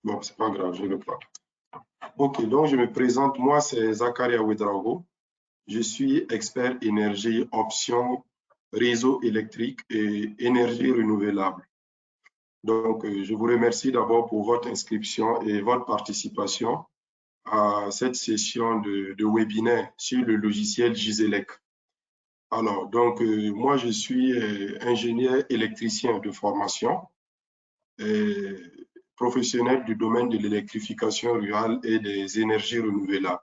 Bon, c'est pas grave, je le prends. Ok, donc je me présente. Moi, c'est Zakaria Ouedraogo. Je suis expert énergie option réseau électrique et énergie renouvelable. Donc, je vous remercie d'abord pour votre inscription et votre participation à cette session de webinaire sur le logiciel Giselec. Alors, donc, moi, je suis ingénieur électricien de formation, et professionnel du domaine de l'électrification rurale et des énergies renouvelables.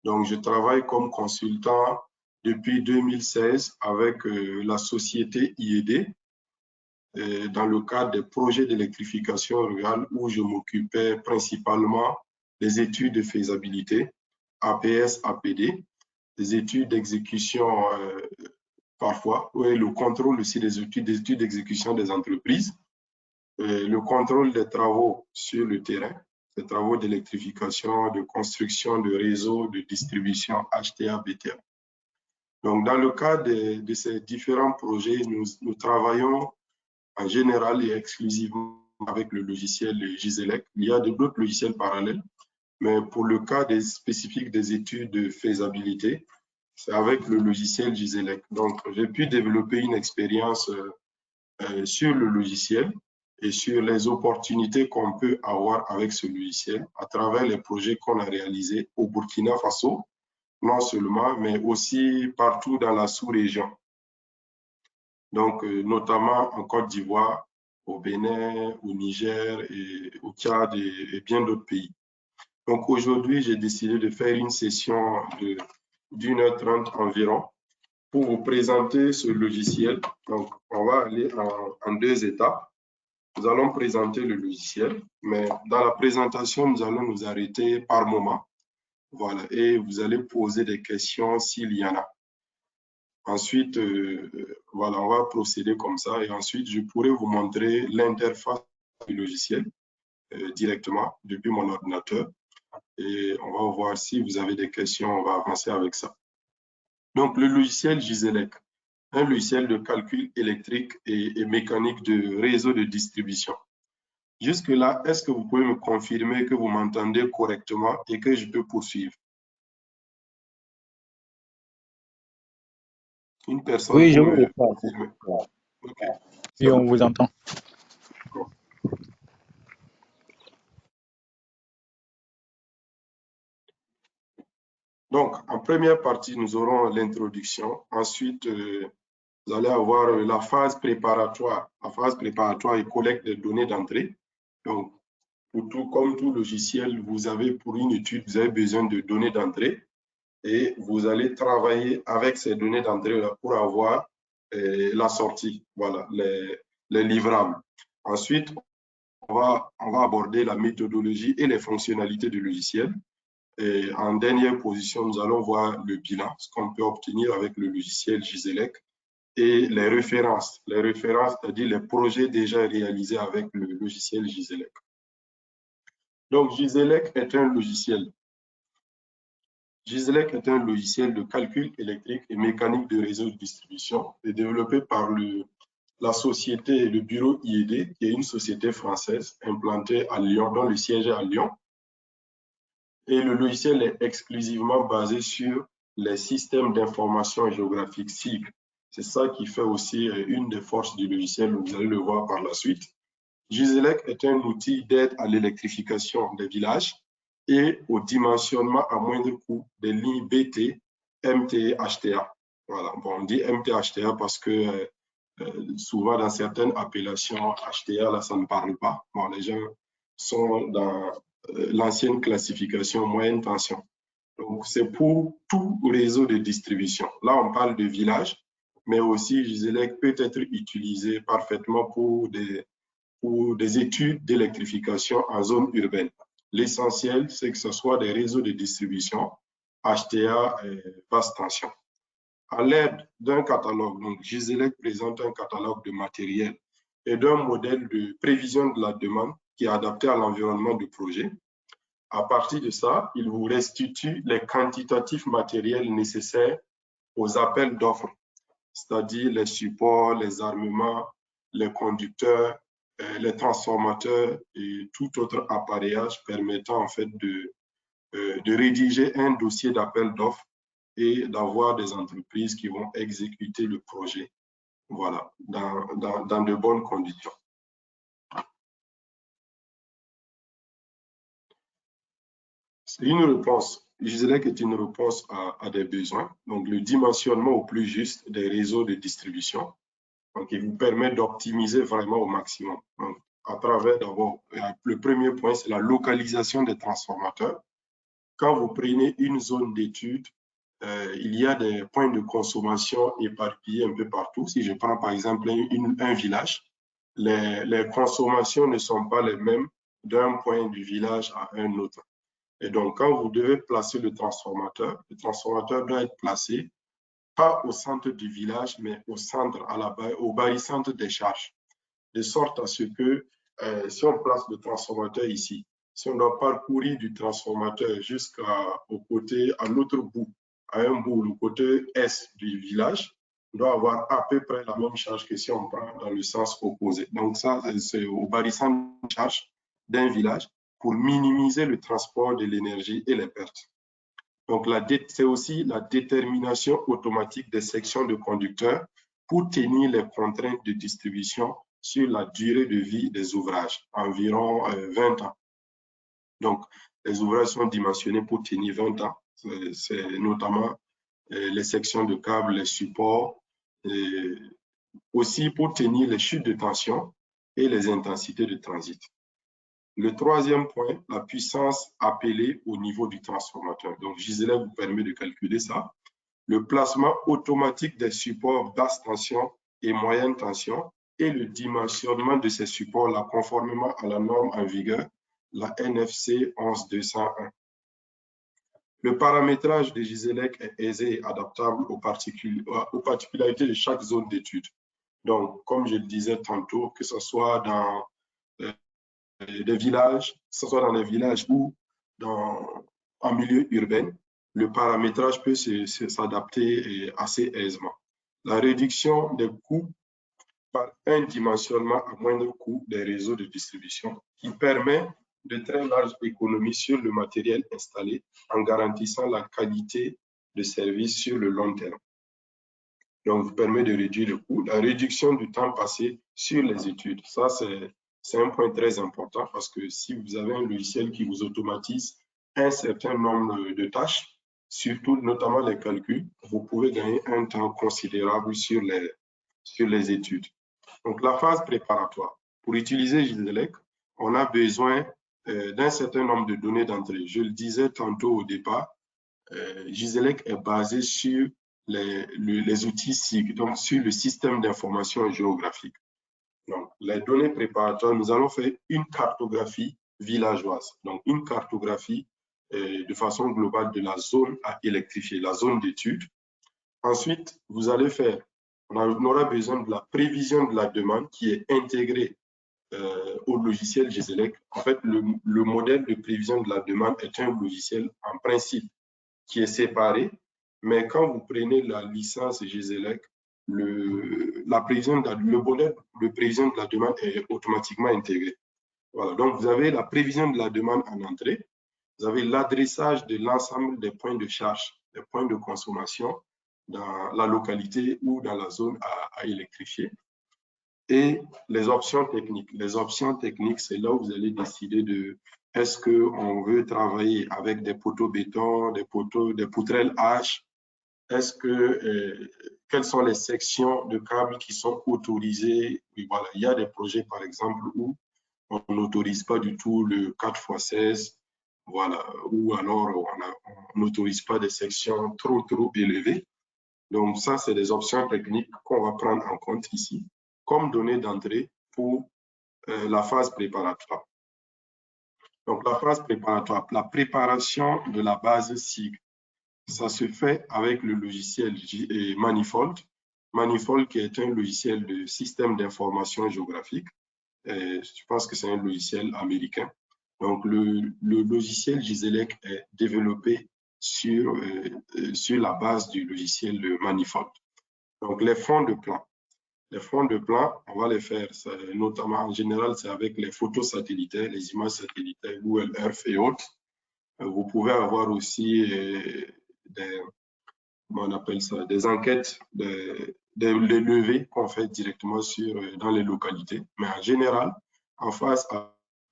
Donc, je travaille comme consultant depuis 2016 avec la société IED dans le cadre des projets d'électrification rurale où je m'occupais principalement des études de faisabilité, APS, APD, des études d'exécution parfois, et le contrôle aussi des études d'exécution des entreprises, le contrôle des travaux sur le terrain, des travaux d'électrification, de construction de réseaux, de distribution HTA, BTA. Donc, dans le cadre de ces différents projets, nous travaillons en général et exclusivement avec le logiciel Giselec. Il y a d'autres logiciels parallèles, mais pour le cas spécifique des études de faisabilité, c'est avec le logiciel Giselec. Donc, j'ai pu développer une expérience sur le logiciel et sur les opportunités qu'on peut avoir avec ce logiciel à travers les projets qu'on a réalisés au Burkina Faso, non seulement, mais aussi partout dans la sous-région. Donc, notamment en Côte d'Ivoire, au Bénin, au Niger, et au Tchad et bien d'autres pays. Donc, aujourd'hui, j'ai décidé de faire une session d'1h30 environ pour vous présenter ce logiciel. Donc, on va aller en deux étapes. Nous allons présenter le logiciel, mais dans la présentation, nous allons nous arrêter par moment. Voilà, et vous allez poser des questions s'il y en a. Ensuite, voilà, on va procéder comme ça et ensuite, je pourrai vous montrer l'interface du logiciel directement depuis mon ordinateur et on va voir si vous avez des questions, on va avancer avec ça. Donc, le logiciel Giselec, un logiciel de calcul électrique et mécanique de réseau de distribution. Jusque-là, est-ce que vous pouvez me confirmer que vous m'entendez correctement et que je peux poursuivre? Une personne Oui, je peut vous me reçois. confirmer. Okay. Oui, on vous entend. Donc, en première partie, nous aurons l'introduction. Ensuite, vous allez avoir la phase préparatoire. La phase préparatoire et collecte des données d'entrée. Donc, comme tout logiciel, vous avez pour une étude, vous avez besoin de données d'entrée et vous allez travailler avec ces données d'entrée pour avoir la sortie, voilà, les livrables. Ensuite, on va aborder la méthodologie et les fonctionnalités du logiciel. Et en dernière position, nous allons voir le bilan, ce qu'on peut obtenir avec le logiciel Giselec et les références, c'est-à-dire les projets déjà réalisés avec le logiciel Giselec. Donc, Giselec est un logiciel. Giselec est un logiciel de calcul électrique et mécanique de réseau de distribution et développé par la société et le bureau IED, qui est une société française implantée à Lyon, dont le siège est à Lyon. Et le logiciel est exclusivement basé sur les systèmes d'information géographique SIG. C'est ça qui fait aussi une des forces du logiciel, vous allez le voir par la suite. Giselec est un outil d'aide à l'électrification des villages et au dimensionnement à moindre coût des lignes BT, MT et HTA. Voilà, bon, on dit MT HTA parce que souvent dans certaines appellations HTA, là, ça ne parle pas. Bon, les gens sont dans l'ancienne classification moyenne tension. Donc, c'est pour tout réseau de distribution. Là, on parle de village, mais aussi Giselec peut être utilisé parfaitement pour des études d'électrification en zone urbaine. L'essentiel, c'est que ce soit des réseaux de distribution HTA basse tension. À l'aide d'un catalogue, donc Giselec présente un catalogue de matériel et d'un modèle de prévision de la demande qui est adapté à l'environnement du projet. À partir de ça, il vous restitue les quantitatifs matériels nécessaires aux appels d'offres, c'est-à-dire les supports, les armements, les conducteurs, les transformateurs et tout autre appareillage permettant en fait de rédiger un dossier d'appel d'offres et d'avoir des entreprises qui vont exécuter le projet, voilà, dans de bonnes conditions. C'est une réponse, je dirais que c'est une réponse à des besoins. Donc, le dimensionnement au plus juste des réseaux de distribution, donc, il vous permet d'optimiser vraiment au maximum. Donc, à travers d'abord, le premier point, c'est la localisation des transformateurs. Quand vous prenez une zone d'étude, il y a des points de consommation éparpillés un peu partout. Si je prends par exemple un village, les consommations ne sont pas les mêmes d'un point du village à un autre. Et donc, quand vous devez placer le transformateur doit être placé pas au centre du village, mais au centre, au barycentre des charges, de sorte à ce que si on place le transformateur ici, si on doit parcourir du transformateur jusqu'au côté, à l'autre bout, à un bout, le côté est du village, on doit avoir à peu près la même charge que si on prend dans le sens opposé. Donc ça, c'est au barycentre de charge d'un village pour minimiser le transport de l'énergie et les pertes. Donc, c'est aussi la détermination automatique des sections de conducteurs pour tenir les contraintes de distribution sur la durée de vie des ouvrages, environ 20 ans. Donc, les ouvrages sont dimensionnés pour tenir 20 ans. C'est notamment les sections de câbles, les supports, et aussi pour tenir les chutes de tension et les intensités de transit. Le troisième point, la puissance appelée au niveau du transformateur. Donc, Gisèle vous permet de calculer ça. Le placement automatique des supports basse tension et moyenne tension et le dimensionnement de ces supports-là conformément à la norme en vigueur, la NFC 11201. Le paramétrage de Giselec est aisé et adaptable aux particularités de chaque zone d'étude. Donc, comme je le disais tantôt, que ce soit dans des villages, que ce soit dans les villages ou en milieu urbain, le paramétrage peut s'adapter assez aisément. La réduction des coûts par un dimensionnement à moindre coût des réseaux de distribution qui permet de très larges économies sur le matériel installé en garantissant la qualité de service sur le long terme. Donc, vous permet de réduire le coût. La réduction du temps passé sur les études, ça, c'est un point très important parce que si vous avez un logiciel qui vous automatise un certain nombre de tâches, surtout notamment les calculs, vous pouvez gagner un temps considérable sur les études. Donc, la phase préparatoire. Pour utiliser Gisélec, on a besoin d'un certain nombre de données d'entrée. Je le disais tantôt au départ, Gisélec est basé sur les outils SIG, donc sur le système d'information géographique. Donc, les données préparatoires, nous allons faire une cartographie villageoise, donc une cartographie de façon globale de la zone à électrifier, la zone d'étude. Ensuite, vous allez faire, on aura besoin de la prévision de la demande qui est intégrée au logiciel Gisélec. En fait, le modèle de prévision de la demande est un logiciel en principe qui est séparé, mais quand vous prenez la licence Gisélec, le modèle de prévision de la demande est automatiquement intégré. Voilà, donc vous avez la prévision de la demande en entrée, vous avez l'adressage de l'ensemble des points de charge, des points de consommation dans la localité ou dans la zone à électrifier. Et les options techniques. Les options techniques, c'est là où vous allez décider de est-ce qu'on veut travailler avec des poteaux béton, des poutrelles H, quelles sont les sections de câbles qui sont autorisées? Et voilà, il y a des projets, par exemple, où on n'autorise pas du tout le 4x16, voilà, ou alors on n'autorise pas des sections trop élevées. Donc, ça, c'est des options techniques qu'on va prendre en compte ici comme données d'entrée pour la phase préparatoire. Donc, la phase préparatoire, la préparation de la base SIG, ça se fait avec le logiciel Manifold. Manifold qui est un logiciel de système d'information géographique. Je pense que c'est un logiciel américain. Donc, le logiciel Gisélec est développé sur la base du logiciel Manifold. Donc, les fonds de plan. Les fonds de plan, on va les faire, notamment en général, c'est avec les photos satellitaires, les images satellitaires, Google Earth et autres. Vous pouvez avoir aussi on appelle ça, des enquêtes, des levées qu'on fait directement dans les localités. Mais en général, en phase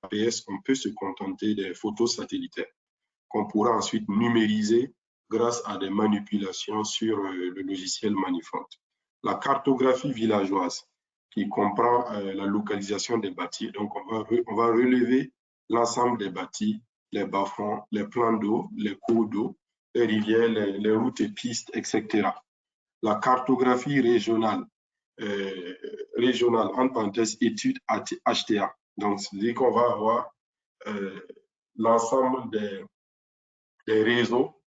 APS, on peut se contenter des photos satellitaires qu'on pourra ensuite numériser grâce à des manipulations sur le logiciel Manifront. La cartographie villageoise qui comprend la localisation des bâtis. Donc, on va relever l'ensemble des bâtis, les bas-fonds, les plans d'eau, les cours d'eau, les rivières, les routes et pistes, etc. La cartographie régionale, entre parenthèses, études HTA. Donc, c'est-à-dire qu'on va avoir l'ensemble des réseaux,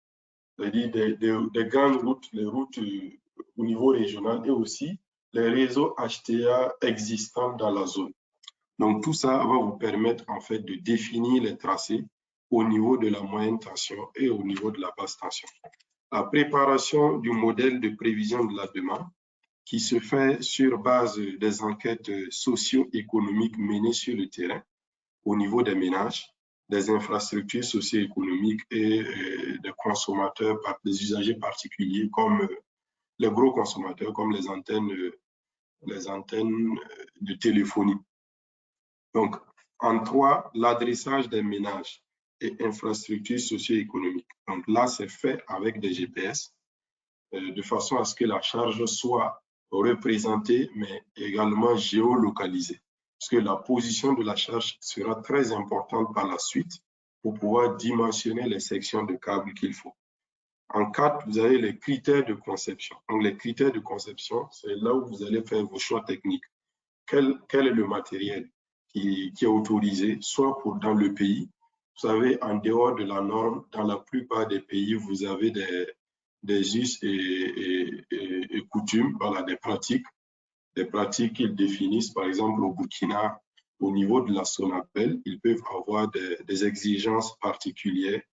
c'est-à-dire des grandes routes, les routes au niveau régional et aussi les réseaux HTA existants dans la zone. Donc, tout ça va vous permettre en fait de définir les tracés au niveau de la moyenne tension et au niveau de la basse tension. La préparation du modèle de prévision de la demande qui se fait sur base des enquêtes socio-économiques menées sur le terrain au niveau des ménages, des infrastructures socio-économiques et des consommateurs, des usagers particuliers comme les gros consommateurs, comme les antennes de téléphonie. Donc, en 3, l'adressage des ménages et infrastructures socio-économiques. Donc là, c'est fait avec des GPS de façon à ce que la charge soit représentée, mais également géolocalisée. Parce que la position de la charge sera très importante par la suite pour pouvoir dimensionner les sections de câbles qu'il faut. En 4, vous avez les critères de conception. Donc, les critères de conception, c'est là où vous allez faire vos choix techniques. Quel est le matériel qui est autorisé, soit dans le pays. Vous savez, en dehors de la norme, dans la plupart des pays, vous avez des us et coutumes, voilà, des pratiques qu'ils définissent. Par exemple, au Burkina, au niveau de la SONAPEL, ils peuvent avoir des exigences particulières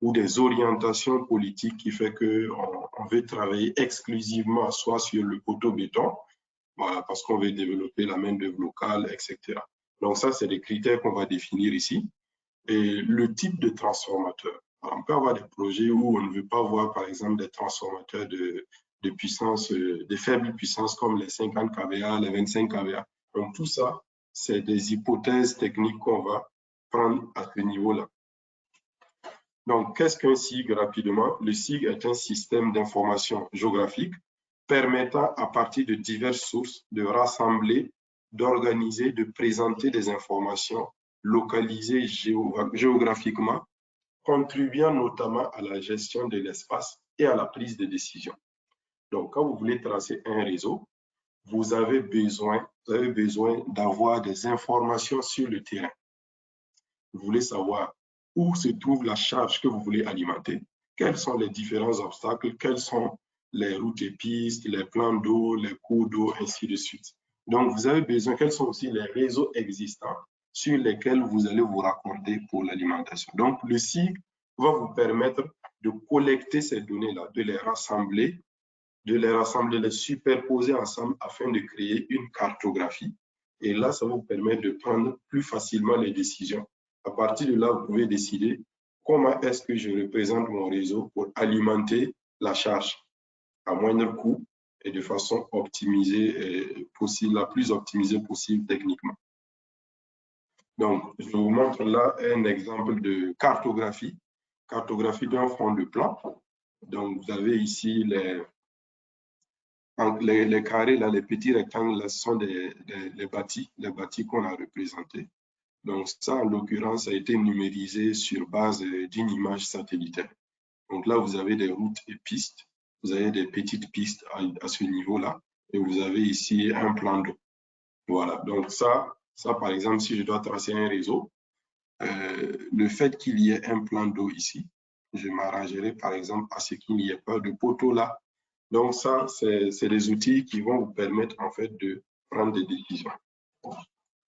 ou des orientations politiques qui fait qu'on veut travailler exclusivement soit sur le poteau-béton, voilà, parce qu'on veut développer la main-d'œuvre locale, etc. Donc ça, c'est des critères qu'on va définir ici. Et le type de transformateur. Alors, on peut avoir des projets où on ne veut pas voir, par exemple, des transformateurs de puissance, de faible puissance comme les 50 kVA, les 25 kVA. Donc, tout ça, c'est des hypothèses techniques qu'on va prendre à ce niveau-là. Donc, qu'est-ce qu'un SIG rapidement? Le SIG est un système d'information géographique permettant à partir de diverses sources de rassembler, d'organiser, de présenter des informations localisées géographiquement, contribuant notamment à la gestion de l'espace et à la prise de décision. Donc, quand vous voulez tracer un réseau, vous avez besoin d'avoir des informations sur le terrain. Vous voulez savoir où se trouve la charge que vous voulez alimenter, quels sont les différents obstacles, quelles sont les routes et pistes, les plans d'eau, les cours d'eau, ainsi de suite. Donc, vous avez besoin, quels sont aussi les réseaux existants sur lesquels vous allez vous raccorder pour l'alimentation. Donc, le SIG va vous permettre de collecter ces données-là, de les rassembler, les superposer ensemble afin de créer une cartographie. Et là, ça va vous permettre de prendre plus facilement les décisions. À partir de là, vous pouvez décider comment est-ce que je représente mon réseau pour alimenter la charge à moindre coût et de façon optimisée possible, la plus optimisée possible techniquement. Donc, je vous montre là un exemple de cartographie d'un front de plan. Donc, vous avez ici les carrés, là, les petits rectangles, là, ce sont les bâtis qu'on a représentés. Donc, ça, en l'occurrence, a été numérisé sur base d'une image satellitaire. Donc là, vous avez des routes et pistes. Vous avez des petites pistes à ce niveau-là. Et vous avez ici un plan d'eau. Voilà. Donc ça, par exemple, si je dois tracer un réseau, le fait qu'il y ait un plan d'eau ici, je m'arrangerai, par exemple, à ce qu'il n'y ait pas de poteau là. Donc ça, c'est des outils qui vont vous permettre, en fait, de prendre des décisions.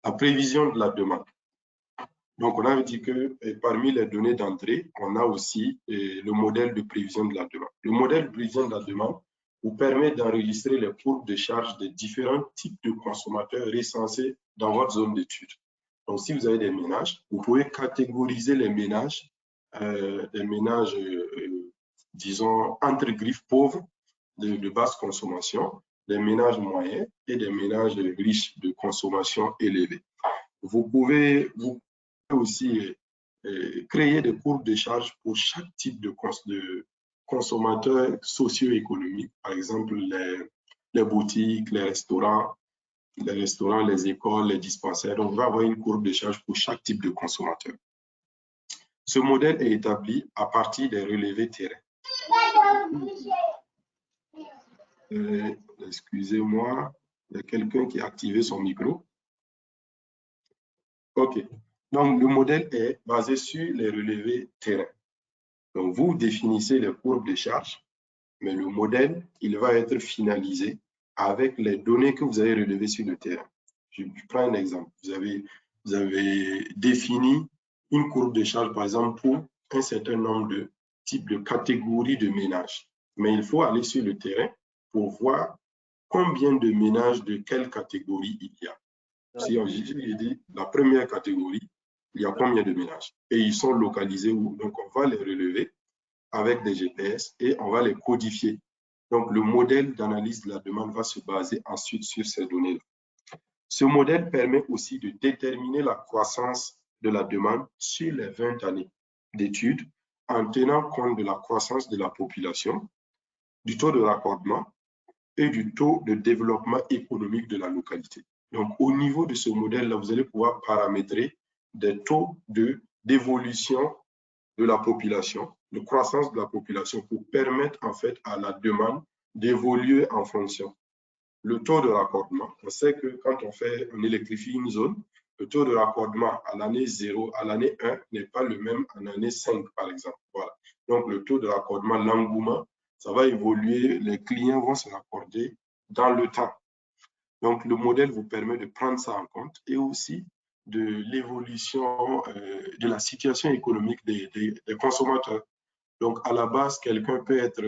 La prévision de la demande. Donc, on avait dit que parmi les données d'entrée, on a aussi le modèle de prévision de la demande. Le modèle de prévision de la demande vous permet d'enregistrer les courbes de charge des différents types de consommateurs recensés dans votre zone d'étude. Donc, si vous avez des ménages, vous pouvez catégoriser les ménages, disons, entre griffes pauvres, de basse consommation, des ménages moyens et des ménages riches de consommation élevée. Vous pouvez aussi créer des courbes de charge pour chaque type de consommateurs socio-économiques, par exemple les boutiques, les restaurants, les écoles, les dispensaires. Donc, on va avoir une courbe de charge pour chaque type de consommateur. Ce modèle est établi à partir des relevés terrain. Excusez-moi, il y a quelqu'un qui a activé son micro. OK. Donc, le modèle est basé sur les relevés terrain. Donc, vous définissez les courbes de charge, mais le modèle, il va être finalisé avec les données que vous avez relevées sur le terrain. Je prends un exemple. Vous avez défini une courbe de charge, par exemple, pour un certain nombre de types de catégories de ménages. Mais il faut aller sur le terrain pour voir combien de ménages de quelle catégorie il y a. Si on dit la première catégorie, il y a combien de ménages? Et ils sont localisés où? Donc, on va les relever avec des GPS et on va les codifier. Donc, le modèle d'analyse de la demande va se baser ensuite sur ces données-là. Ce modèle permet aussi de déterminer la croissance de la demande sur les 20 années d'études en tenant compte de la croissance de la population, du taux de raccordement et du taux de développement économique de la localité. Donc, au niveau de ce modèle-là, vous allez pouvoir paramétrer des taux d'évolution de la population, de croissance de la population pour permettre en fait à la demande d'évoluer en fonction. Le taux de raccordement, on sait que quand on électrifie une zone, le taux de raccordement à l'année 0, à l'année 1 n'est pas le même en année 5, par exemple. Voilà. Donc, le taux de raccordement, l'engouement, ça va évoluer, les clients vont se raccorder dans le temps. Donc, le modèle vous permet de prendre ça en compte et aussi de l'évolution de la situation économique des consommateurs. Donc, à la base, quelqu'un peut être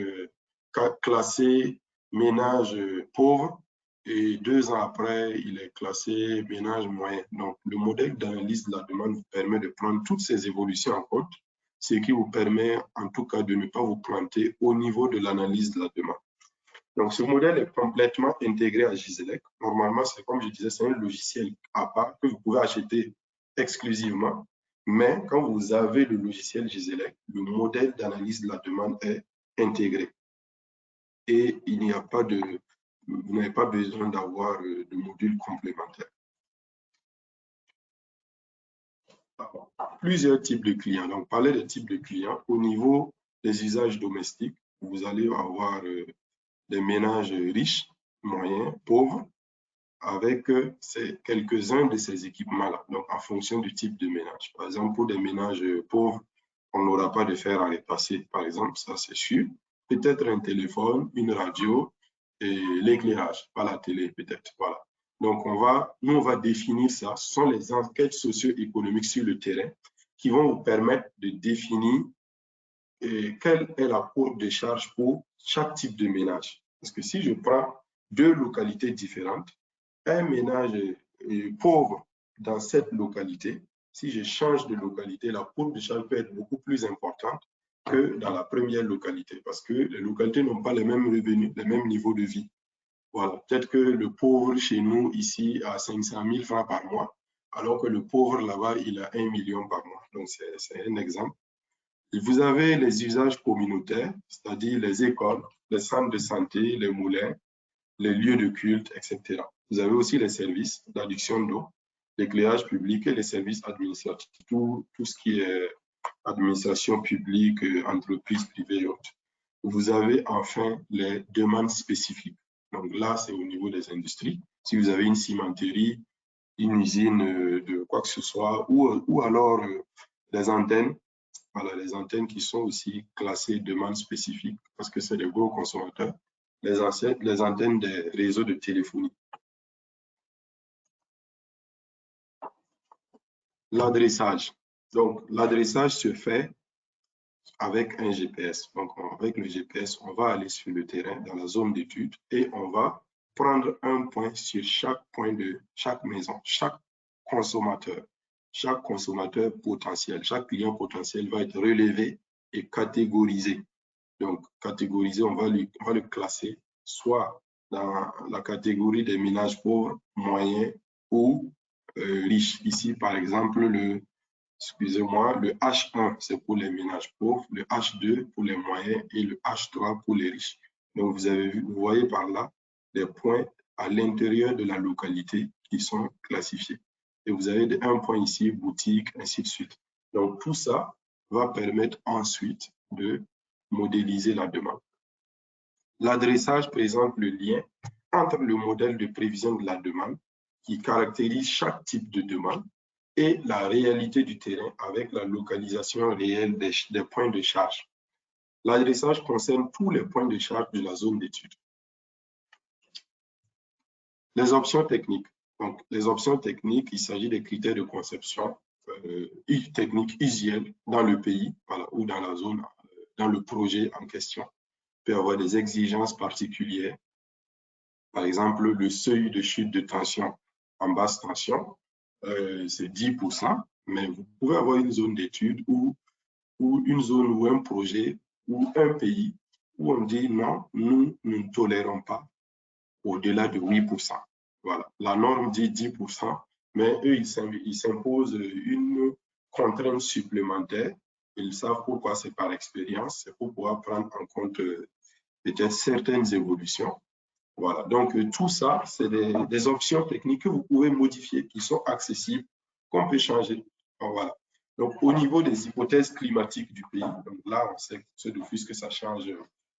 classé ménage pauvre et 2 ans après, il est classé ménage moyen. Donc, le modèle d'analyse de la demande vous permet de prendre toutes ces évolutions en compte, ce qui vous permet en tout cas de ne pas vous planter au niveau de l'analyse de la demande. Donc, ce modèle est complètement intégré à Giselec. Normalement, c'est comme je disais, c'est un logiciel à part que vous pouvez acheter exclusivement. Mais quand vous avez le logiciel Giselec, le modèle d'analyse de la demande est intégré. Et il n'y a pas de, vous n'avez pas besoin d'avoir de module complémentaire. Plusieurs types de clients. Donc, parler des types de clients. Au niveau des usages domestiques, vous allez avoir des ménages riches, moyens, pauvres, avec quelques-uns de ces équipements-là, donc en fonction du type de ménage. Par exemple, pour des ménages pauvres, on n'aura pas de fer à repasser, par exemple, ça c'est sûr. Peut-être un téléphone, une radio et l'éclairage, pas la télé peut-être, voilà. Donc, nous, on va définir ça. Ce sont les enquêtes socio-économiques sur le terrain qui vont vous permettre de définir quelle est la courbe de charge pour chaque type de ménage. Parce que si je prends 2 localités différentes, un ménage pauvre dans cette localité, si je change de localité, la courbe de charge peut être beaucoup plus importante que dans la première localité parce que les localités n'ont pas les mêmes revenus, les mêmes niveaux de vie. Voilà, peut-être que le pauvre chez nous ici a 500 000 francs par mois, alors que le pauvre là-bas, il a 1 million par mois. Donc, c'est un exemple. Et vous avez les usages communautaires, c'est-à-dire les écoles, les centres de santé, les moulins, les lieux de culte, etc. Vous avez aussi les services d'adduction d'eau, l'éclairage public et les services administratifs, tout ce qui est administration publique, entreprises privées et autres. Vous avez enfin les demandes spécifiques. Donc là, c'est au niveau des industries. Si vous avez une cimenterie, une usine de quoi que ce soit, ou alors les antennes, voilà, les antennes qui sont aussi classées demandes spécifiques parce que c'est des gros consommateurs, les antennes des réseaux de téléphonie. L'adressage. Donc, l'adressage se fait avec un GPS. Donc, avec le GPS, on va aller sur le terrain, dans la zone d'étude, et on va prendre un point sur chaque point de chaque maison, chaque consommateur potentiel, chaque client potentiel va être relevé et catégorisé. Donc, catégorisé, on va le classer soit dans la catégorie des ménages pauvres, moyens ou riches. Ici, par exemple, excusez-moi, le H1, c'est pour les ménages pauvres, le H2 pour les moyens et le H3 pour les riches. Donc, vous voyez par là des points à l'intérieur de la localité qui sont classifiés. Et vous avez un point ici, boutique, ainsi de suite. Donc, tout ça va permettre ensuite de modéliser la demande. L'adressage présente le lien entre le modèle de prévision de la demande qui caractérise chaque type de demande et la réalité du terrain avec la localisation réelle des points de charge. L'adressage concerne tous les points de charge de la zone d'étude. Les options techniques. Donc, les options techniques, il s'agit des critères de conception techniques usuels dans le pays, voilà, ou dans la zone, dans le projet en question. Il peut y avoir des exigences particulières. Par exemple, le seuil de chute de tension en basse tension, c'est 10%, mais vous pouvez avoir une zone d'étude ou une zone ou un projet ou un pays où on dit non, nous ne tolérons pas au-delà de 8%. Voilà. La norme dit 10%, mais eux, ils s'imposent une contrainte supplémentaire. Ils savent pourquoi, c'est par expérience, c'est pour pouvoir prendre en compte peut-être certaines évolutions. Voilà, donc tout ça, c'est des options techniques que vous pouvez modifier, qui sont accessibles, qu'on peut changer. Donc, voilà. Donc, au niveau des hypothèses climatiques du pays, donc là, on sait que ça change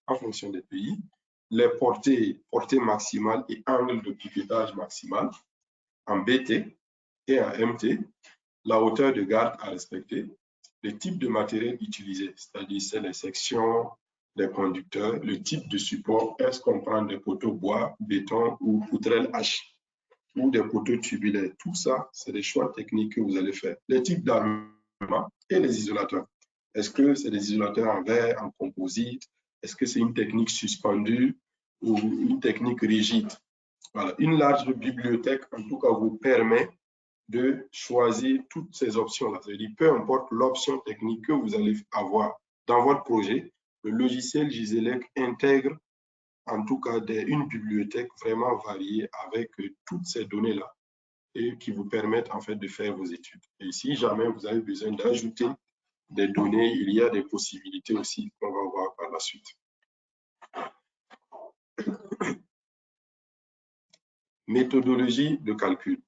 en fonction des pays. Les portées maximales et angles de piquetage maximal en BT et en MT, la hauteur de garde à respecter, le type de matériel utilisé, c'est-à-dire c'est les sections, les conducteurs, le type de support, est-ce qu'on prend des poteaux bois, béton ou poutrelles H ou des poteaux tubulaires. Tout ça, c'est des choix techniques que vous allez faire. Les types d'armement et les isolateurs. Est-ce que c'est des isolateurs en verre, en composite? Est-ce que c'est une technique suspendue ou une technique rigide? Voilà. Une large bibliothèque, en tout cas, vous permet de choisir toutes ces options-là. C'est-à-dire, peu importe l'option technique que vous allez avoir dans votre projet, le logiciel Giselec intègre en tout cas une bibliothèque vraiment variée avec toutes ces données-là et qui vous permettent en fait de faire vos études. Et si jamais vous avez besoin d'ajouter des données, il y a des possibilités aussi qu'on va voir par la suite. Méthodologie de calcul.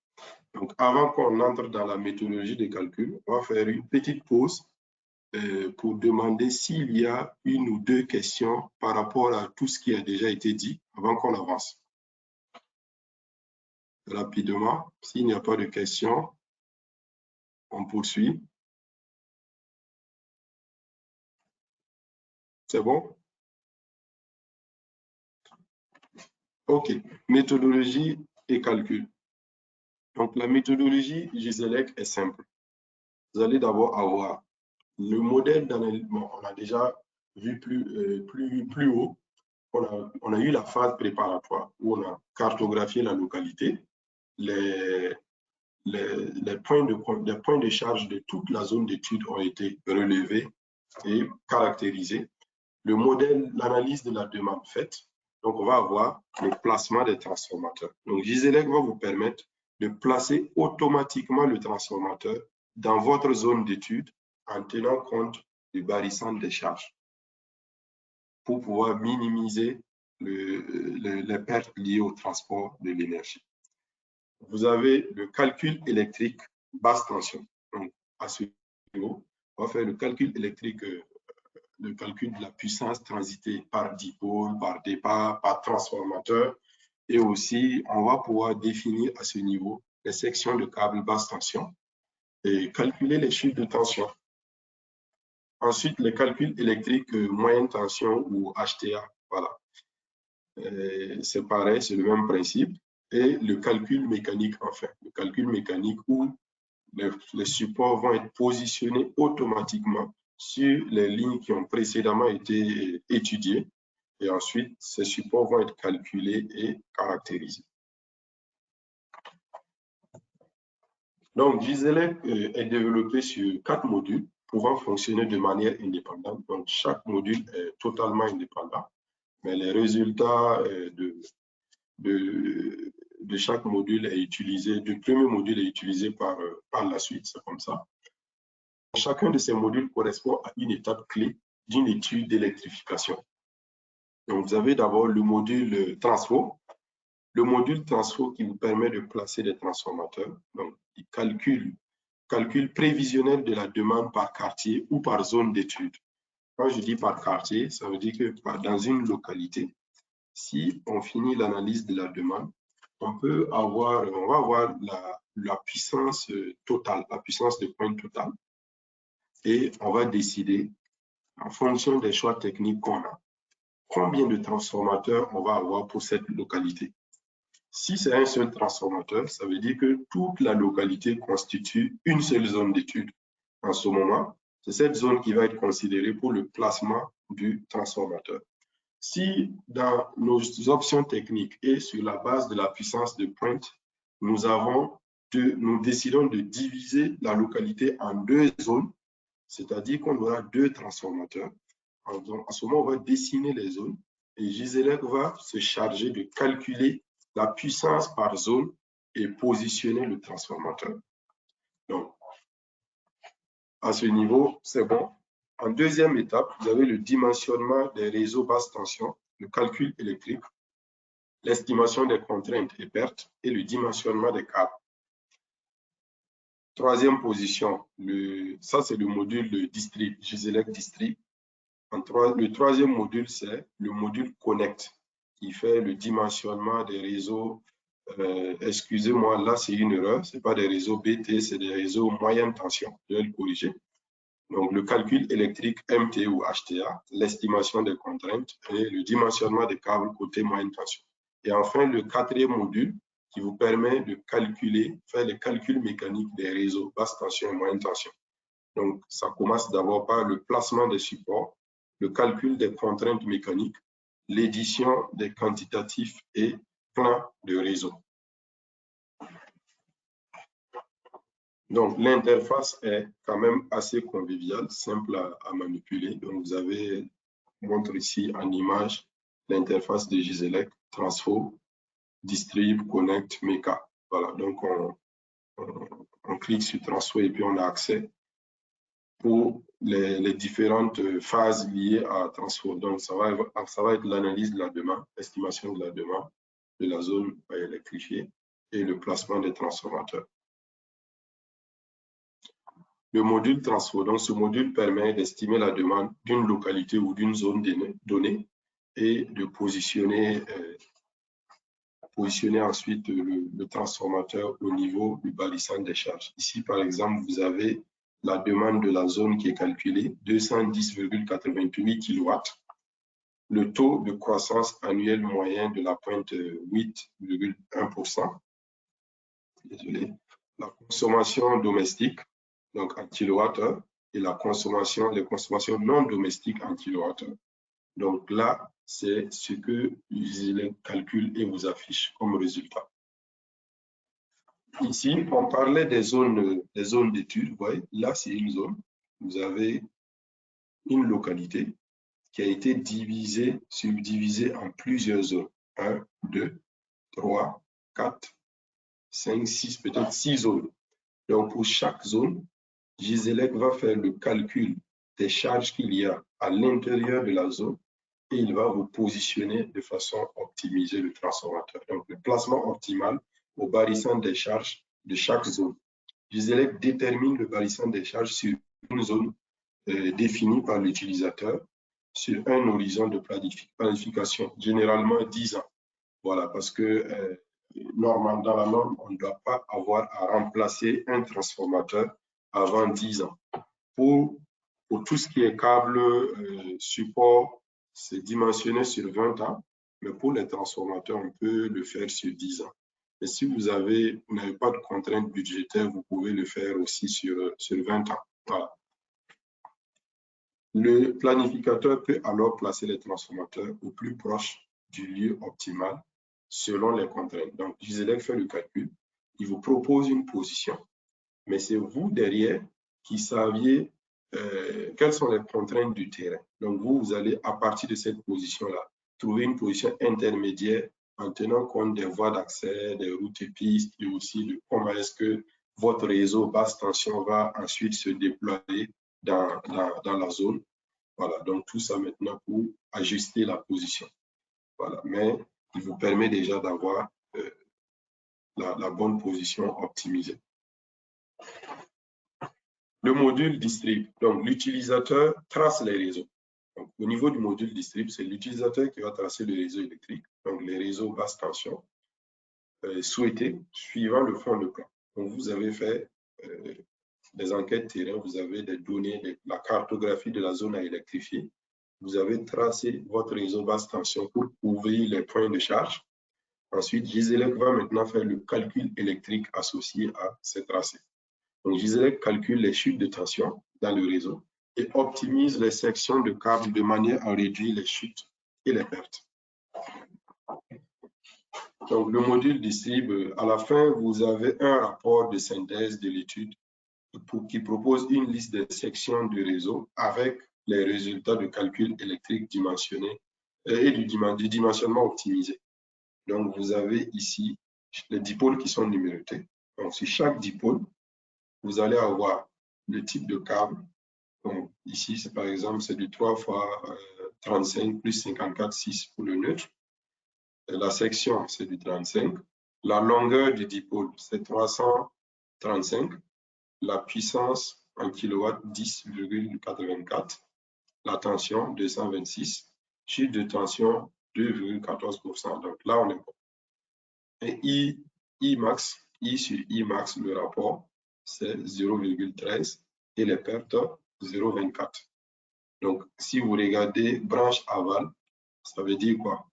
Donc, avant qu'on entre dans la méthodologie de calcul, on va faire une petite pause pour demander s'il y a une ou deux questions par rapport à tout ce qui a déjà été dit avant qu'on avance. Rapidement, s'il n'y a pas de questions, on poursuit. C'est bon? OK. Méthodologie et calcul. Donc, la méthodologie Giselec est simple. Vous allez d'abord avoir le modèle d'analyse. Bon, on a déjà vu plus haut. On a eu la phase préparatoire où on a cartographié la localité, les points de charge de toute la zone d'étude ont été relevés et caractérisés. Le modèle, l'analyse de la demande faite. Donc, on va avoir le placement des transformateurs. Donc, Giselec va vous permettre de placer automatiquement le transformateur dans votre zone d'étude en tenant compte du barissant des charges pour pouvoir minimiser les pertes liées au transport de l'énergie. Vous avez le calcul électrique basse tension. Donc, à ce niveau, on va faire le calcul électrique, le calcul de la puissance transitée par dipôle, par départ, par transformateur. Et aussi, on va pouvoir définir à ce niveau les sections de câbles basse tension et calculer les chiffres de tension. Ensuite, les calculs électriques moyenne tension ou HTA. Voilà. C'est pareil, c'est le même principe. Et le calcul mécanique, enfin. Le calcul mécanique où les supports vont être positionnés automatiquement sur les lignes qui ont précédemment été étudiées. Et ensuite, ces supports vont être calculés et caractérisés. Donc, Giselec est développé sur 4 modules pouvant fonctionner de manière indépendante. Donc, chaque module est totalement indépendant, mais les résultats de chaque module est utilisé, du premier module est utilisé par la suite, c'est comme ça. Chacun de ces modules correspond à une étape clé d'une étude d'électrification. Donc, vous avez d'abord le module transfo. Le module transfo qui vous permet de placer des transformateurs. Donc, il calcul prévisionnel de la demande par quartier ou par zone d'étude. Quand je dis par quartier, ça veut dire que dans une localité, si on finit l'analyse de la demande, on va avoir la puissance totale, la puissance de pointe totale, et on va décider, en fonction des choix techniques qu'on a, combien de transformateurs on va avoir pour cette localité. Si c'est un seul transformateur, ça veut dire que toute la localité constitue une seule zone d'étude. En ce moment, c'est cette zone qui va être considérée pour le placement du transformateur. Si dans nos options techniques et sur la base de la puissance de pointe, nous décidons de diviser la localité en 2 zones, c'est-à-dire qu'on aura 2 transformateurs. En ce moment, on va dessiner les zones et Giselec va se charger de calculer la puissance par zone et positionner le transformateur. Donc, à ce niveau, c'est bon. En deuxième étape, vous avez le dimensionnement des réseaux basse tension, le calcul électrique, l'estimation des contraintes et pertes et le dimensionnement des câbles. Troisième position, ça c'est le module de Distrib, Giselec Distrib. Le troisième module, c'est le module Connect, qui fait le dimensionnement des réseaux. Excusez-moi, là c'est une erreur, ce n'est pas des réseaux BT, c'est des réseaux moyenne tension. Je vais le corriger. Donc le calcul électrique MT ou HTA, l'estimation des contraintes et le dimensionnement des câbles côté moyenne tension. Et enfin, le quatrième module qui vous permet de faire les calculs mécaniques des réseaux basse tension et moyenne tension. Donc, ça commence d'abord par le placement des supports, le calcul des contraintes mécaniques, l'édition des quantitatifs et plans de réseau. Donc, l'interface est quand même assez conviviale, simple à manipuler. Donc, montre ici en image l'interface de Giselec, Transfo, Distrib, Connect, Meca. Voilà, donc on clique sur Transfo et puis on a accès pour les différentes phases liées à Transfo. Donc, ça va être l'analyse de la demande, l'estimation de la demande de la zone à électrifier et le placement des transformateurs. Le module Transfo, donc ce module permet d'estimer la demande d'une localité ou d'une zone donnée et de positionner ensuite le transformateur au niveau du balisson des charges. Ici, par exemple, vous avez la demande de la zone qui est calculée, 210,88 kW. Le taux de croissance annuel moyen de la pointe, 8,1%. Désolé. La consommation domestique, donc en kilowattheure, et les consommations non domestiques en kilowattheure. Donc là, c'est ce que Giselec calcule et vous affiche comme résultat. Ici, on parlait des zones d'études. Vous voyez, là, c'est une zone. Vous avez une localité qui a été subdivisée en plusieurs zones. 1, 2, 3, 4, 5, 6, peut-être 6 zones. Donc, pour chaque zone, Giselec va faire le calcul des charges qu'il y a à l'intérieur de la zone et il va vous positionner de façon à optimiser le transformateur. Donc, le placement optimal au balisson des charges de chaque zone. Giselec détermine le balisson des charges sur une zone définie par l'utilisateur sur un horizon de planification, généralement 10 ans. Voilà, parce que normalement, dans la norme, on ne doit pas avoir à remplacer un transformateur avant 10 ans. Pour tout ce qui est câble, support, c'est dimensionné sur 20 ans, mais pour les transformateurs, on peut le faire sur 10 ans. Et si vous n'avez pas de contraintes budgétaires, vous pouvez le faire aussi sur 20 ans. Voilà. Le planificateur peut alors placer les transformateurs au plus proche du lieu optimal selon les contraintes. Donc, Giselec fait le calcul, il vous propose une position, mais c'est vous derrière qui saviez quelles sont les contraintes du terrain. Donc, vous allez, à partir de cette position-là, trouver une position intermédiaire en tenant compte des voies d'accès, des routes et pistes, et aussi de comment est-ce que votre réseau basse tension va ensuite se déployer dans la zone. Voilà, donc tout ça maintenant pour ajuster la position. Voilà, mais il vous permet déjà d'avoir la bonne position optimisée. Le module distrib, donc l'utilisateur trace les réseaux. Donc, au niveau du module distrib, c'est l'utilisateur qui va tracer le réseau électrique, donc les réseaux basse tension souhaités suivant le fond de plan. Donc, vous avez fait des enquêtes terrain, vous avez des données, la cartographie de la zone à électrifier. Vous avez tracé votre réseau basse tension pour ouvrir les points de charge. Ensuite, Giselec va maintenant faire le calcul électrique associé à ces tracés. Donc, Giselec calcule les chutes de tension dans le réseau et optimise les sections de câbles de manière à réduire les chutes et les pertes. Donc, le module distrib, à la fin, vous avez un rapport de synthèse de l'étude qui propose une liste des sections du réseau avec les résultats de calcul électrique dimensionné et du dimensionnement optimisé. Donc, vous avez ici les dipôles qui sont numérotés. Donc, sur chaque dipôle, vous allez avoir le type de câble. Donc, ici, c'est par exemple, c'est du 3 fois 35 plus 54,6 pour le neutre. Et la section, c'est du 35. La longueur du dipôle, c'est 335. La puissance en kilowatts, 10,84. La tension, 226. Chute de tension, 2,14%. Donc là, on est bon. Et Imax, I sur Imax, le rapport, c'est 0,13 et les pertes, 0,24. Donc, si vous regardez branche aval, ça veut dire quoi?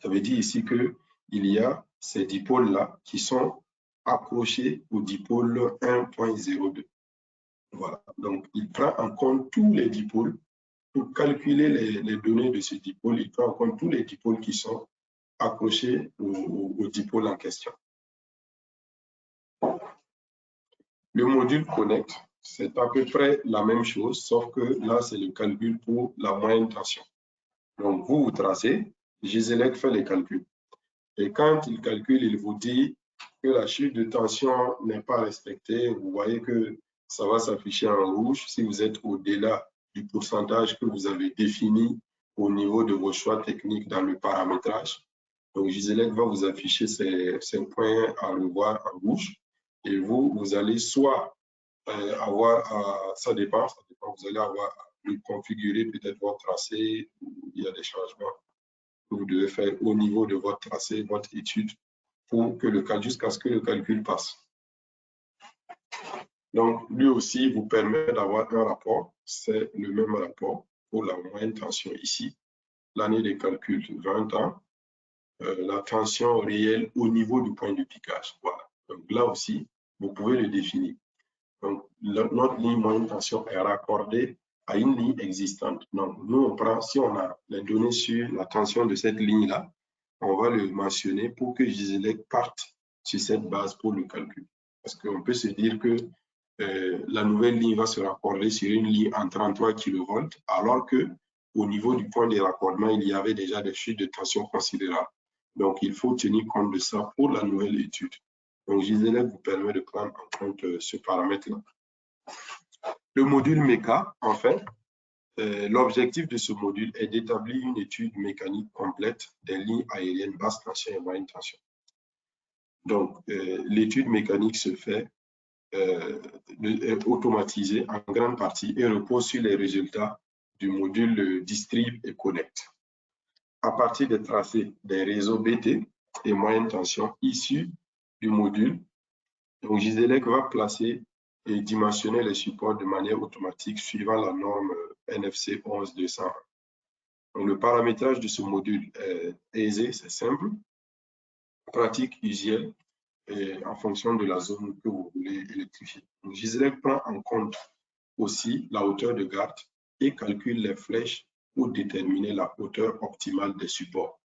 Ça veut dire ici qu'il y a ces dipôles-là qui sont accrochés au dipôle 1.02. Voilà. Donc, il prend en compte tous les dipôles. Pour calculer les données de ce dipôle, il prend en compte tous les dipôles qui sont accrochés au dipôle en question. Le module Connect, c'est à peu près la même chose, sauf que là, c'est le calcul pour la moyenne tension. Donc, vous tracez, Giselec fait les calculs. Et quand il calcule, il vous dit que la chute de tension n'est pas respectée. Vous voyez que ça va s'afficher en rouge si vous êtes au-delà du pourcentage que vous avez défini au niveau de vos choix techniques dans le paramétrage. Donc, Giselec va vous afficher ces points à revoir en rouge. Et vous allez soit avoir, ça dépend, vous allez avoir à configurer peut-être votre tracé, il y a des changements que vous devez faire au niveau de votre tracé, votre étude, pour que jusqu'à ce que le calcul passe. Donc, lui aussi vous permet d'avoir un rapport, c'est le même rapport pour la moyenne tension ici, l'année de calcul 20 ans, la tension réelle au niveau du point de piquage. Voilà. Donc là aussi, vous pouvez le définir. Donc, notre ligne moyenne tension est raccordée à une ligne existante. Donc, nous, on prend, si on a les données sur la tension de cette ligne-là, on va le mentionner pour que Giselec parte sur cette base pour le calcul. Parce qu'on peut se dire que la nouvelle ligne va se raccorder sur une ligne en 33 kV, alors que au niveau du point de raccordement, il y avait déjà des chutes de tension considérables. Donc, il faut tenir compte de ça pour la nouvelle étude. Donc, Giselec vous permet de prendre en compte ce paramètre-là. Le module MECA, enfin, l'objectif de ce module est d'établir une étude mécanique complète des lignes aériennes basse tension et moyenne tension. Donc, l'étude mécanique se fait automatisée en grande partie et repose sur les résultats du module Distrib et Connect. À partir des tracés des réseaux BT et moyenne tension issus du module, donc Giselec va placer et dimensionner les supports de manière automatique suivant la norme NFC 11201. Donc, le paramétrage de ce module est aisé, c'est simple, pratique, usuel, et en fonction de la zone que vous voulez électrifier. Donc, Giselec prend en compte aussi la hauteur de garde et calcule les flèches pour déterminer la hauteur optimale des supports.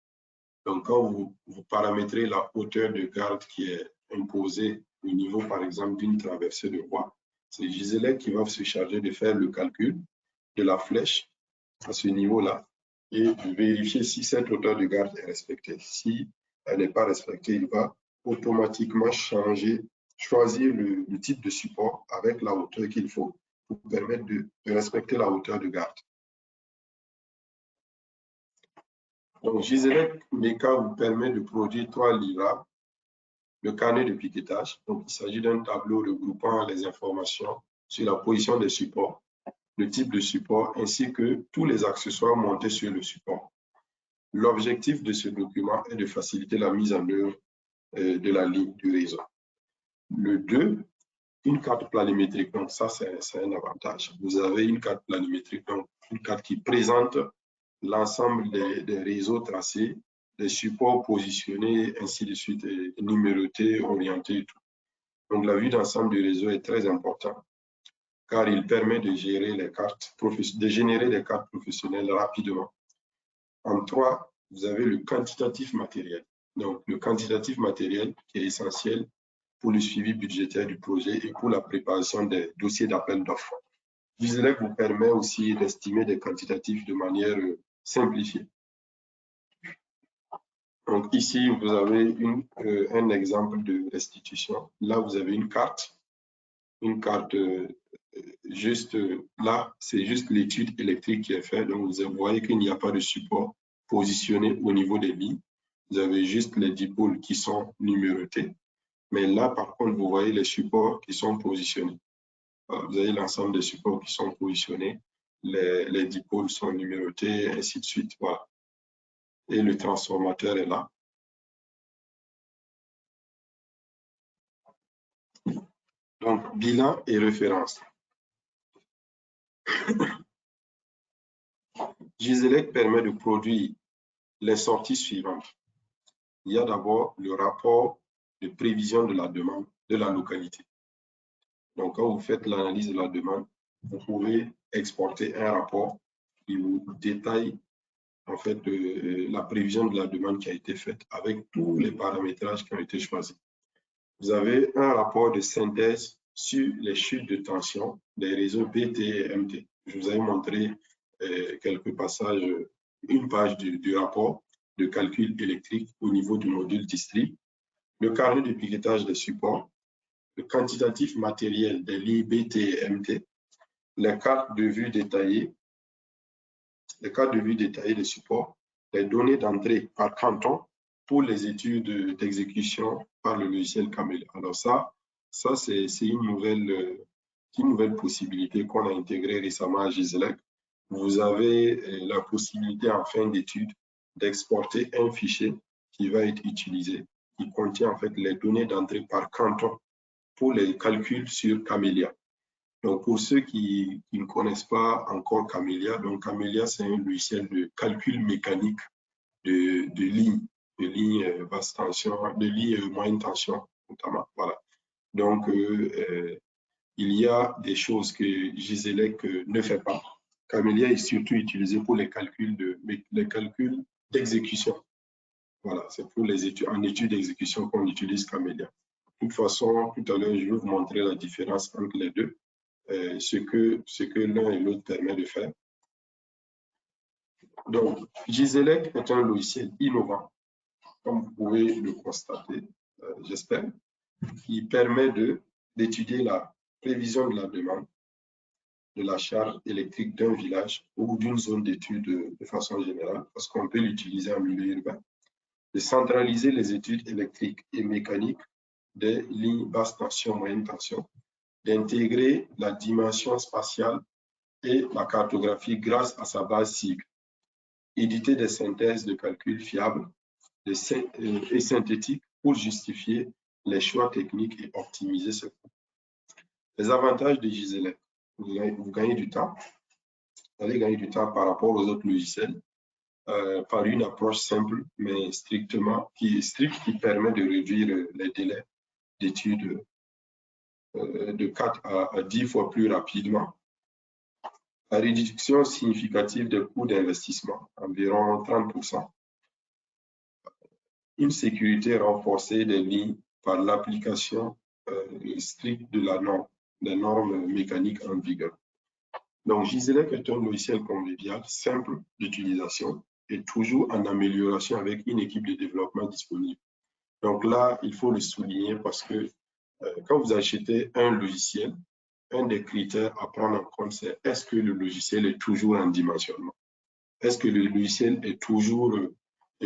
Donc, quand vous paramétrez la hauteur de garde qui est imposée au niveau, par exemple, d'une traversée de voie, c'est Giselec qui va se charger de faire le calcul de la flèche à ce niveau-là et de vérifier si cette hauteur de garde est respectée. Si elle n'est pas respectée, il va automatiquement choisir le type de support avec la hauteur qu'il faut pour permettre de respecter la hauteur de garde. Donc, Giselec Meca vous permet de produire 3 livrables. Le carnet de piquetage, donc il s'agit d'un tableau regroupant les informations sur la position des supports, le type de support ainsi que tous les accessoires montés sur le support. L'objectif de ce document est de faciliter la mise en œuvre de la ligne du réseau. Le 2, une carte planimétrique, donc ça c'est un avantage. Vous avez une carte planimétrique, donc une carte qui présente l'ensemble des réseaux tracés, des supports positionnés, ainsi de suite, numérotés, orientés et tout. Donc la vue d'ensemble du réseau est très importante car il permet de gérer les cartes, de générer des cartes professionnelles rapidement. En 3, vous avez le quantitatif matériel. Donc le quantitatif matériel qui est essentiel pour le suivi budgétaire du projet et pour la préparation des dossiers d'appel d'offres. Giselec vous permet aussi d'estimer des quantitatifs de manière simplifiée. Donc ici, vous avez un exemple de restitution. Là, vous avez une carte juste là, c'est juste l'étude électrique qui est faite. Donc vous voyez qu'il n'y a pas de support positionné au niveau des lignes. Vous avez juste les dipôles qui sont numérotés. Mais là, par contre, vous voyez les supports qui sont positionnés. Vous avez l'ensemble des supports qui sont positionnés. Les dipôles sont numérotés, ainsi de suite. Voilà. Et le transformateur est là. Donc, bilan et référence. Giselec permet de produire les sorties suivantes. Il y a d'abord le rapport de prévision de la demande de la localité. Donc, quand vous faites l'analyse de la demande, vous pouvez exporter un rapport qui vous détaille en fait la prévision de la demande qui a été faite avec tous les paramétrages qui ont été choisis. Vous avez un rapport de synthèse sur les chutes de tension des réseaux BT et MT. Je vous ai montré quelques passages, une page du rapport de calcul électrique au niveau du module district, le carnet de piquetage des supports, le quantitatif matériel des lignes BT et MT, les cartes de vue détaillées, des supports, les données d'entrée par canton pour les études d'exécution par le logiciel Camélia. Alors ça c'est une nouvelle possibilité qu'on a intégrée récemment à Giselec. Vous avez la possibilité en fin d'étude d'exporter un fichier qui va être utilisé, qui contient en fait les données d'entrée par canton pour les calculs sur Camélia. Donc, pour ceux qui ne connaissent pas encore Camélia, donc Camélia, c'est un logiciel de calcul mécanique de lignes basse tension, de lignes moyenne tension, notamment. Voilà. Donc, il y a des choses que Giselec ne fait pas. Camélia est surtout utilisé pour les calculs d'exécution. Voilà, c'est pour les études, en études d'exécution qu'on utilise Camélia. De toute façon, tout à l'heure, je vais vous montrer la différence entre les deux. Ce que l'un et l'autre permet de faire. Donc, Giselec est un logiciel innovant, comme vous pouvez le constater, j'espère, qui permet d'étudier la prévision de la demande de la charge électrique d'un village ou d'une zone d'étude de façon générale, parce qu'on peut l'utiliser en milieu urbain, de centraliser les études électriques et mécaniques des lignes basse tension, moyenne tension, d'intégrer la dimension spatiale et la cartographie grâce à sa base cible, éditer des synthèses de calcul fiables et synthétiques pour justifier les choix techniques et optimiser ce coût. Les avantages de Giselec, vous gagnez du temps. Vous allez gagner du temps par rapport aux autres logiciels par une approche simple mais stricte qui permet de réduire les délais d'études de 4 à 10 fois plus rapidement. La réduction significative des coûts d'investissement, environ 30%. Une sécurité renforcée des lignes par l'application stricte de des normes mécaniques en vigueur. Donc, Giselec est un logiciel convivial, simple d'utilisation et toujours en amélioration avec une équipe de développement disponible. Donc là, il faut le souligner parce que quand vous achetez un logiciel, un des critères à prendre en compte, c'est est-ce que le logiciel est toujours en dimensionnement? Est-ce que le logiciel est toujours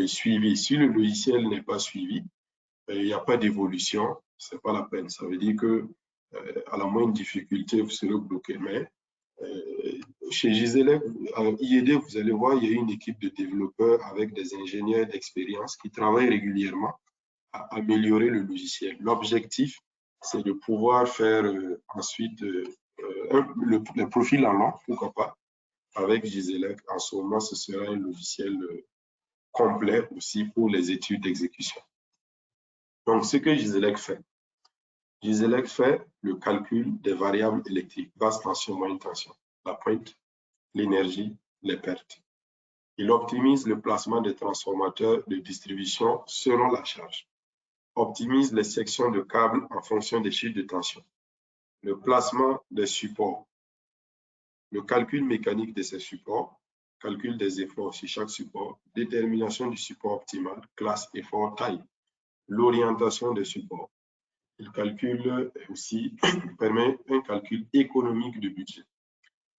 suivi? Si le logiciel n'est pas suivi, il n'y a pas d'évolution, ce n'est pas la peine. Ça veut dire que à la moindre difficulté, vous serez bloqué. Mais chez Giselec, à IED, vous allez voir, il y a une équipe de développeurs avec des ingénieurs d'expérience qui travaillent régulièrement à améliorer le logiciel. L'objectif, c'est de pouvoir faire ensuite le profil en langue, pourquoi pas, avec Giselec. En ce moment, ce sera un logiciel complet aussi pour les études d'exécution. Donc, ce que Giselec fait le calcul des variables électriques, basse tension, moyenne tension, la pointe, l'énergie, les pertes. Il optimise le placement des transformateurs de distribution selon la charge. Optimise les sections de câbles en fonction des chiffres de tension. Le placement des supports. Le calcul mécanique de ces supports. Calcul des efforts sur chaque support. Détermination du support optimal. Classe, effort, taille. L'orientation des supports. Il calcule aussi, permet un calcul économique de budget.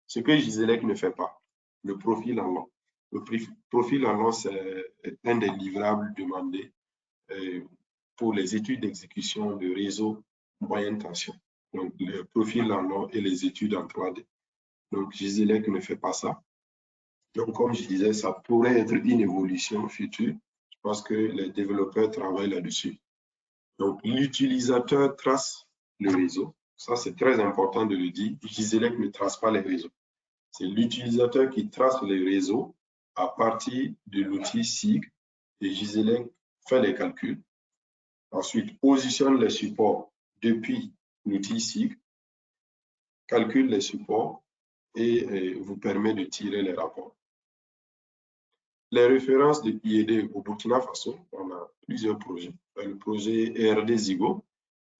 Ce que Giselec ne fait pas, le profil en long. Le profil en long, c'est un des livrables demandés pour les études d'exécution de réseau moyenne tension. Donc, le profil en long et les études en 3D. Donc, Giselec ne fait pas ça. Donc, comme je disais, ça pourrait être une évolution future. Je pense que les développeurs travaillent là-dessus. Donc, l'utilisateur trace le réseau. Ça, c'est très important de le dire. Giselec ne trace pas les réseaux. C'est l'utilisateur qui trace les réseaux à partir de l'outil SIG et Giselec fait les calculs. Ensuite, positionne les supports depuis l'outil SIG, calcule les supports et vous permet de tirer les rapports. Les références de IED au Burkina Faso, on a plusieurs projets. Le projet ERD Zigo,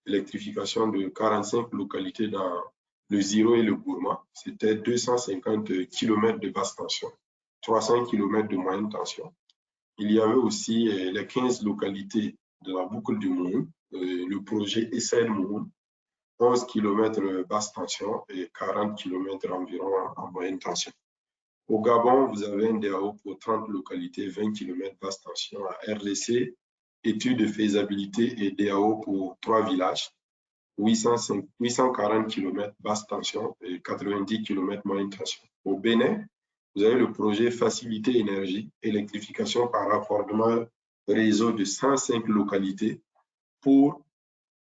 électrification de 45 localités dans le Ziro et le Gourma. C'était 250 km de basse tension, 300 km de moyenne tension. Il y avait aussi les 15 localités de la boucle du Moun, le projet SN Moun, 11 km basse tension et 40 km environ en moyenne tension. Au Gabon, vous avez un DAO pour 30 localités, 20 km basse tension. À RDC, étude de faisabilité et DAO pour 3 villages, 840 km basse tension et 90 km moyenne tension. Au Bénin, vous avez le projet Facilité Énergie, électrification par raccordement réseau de 105 localités pour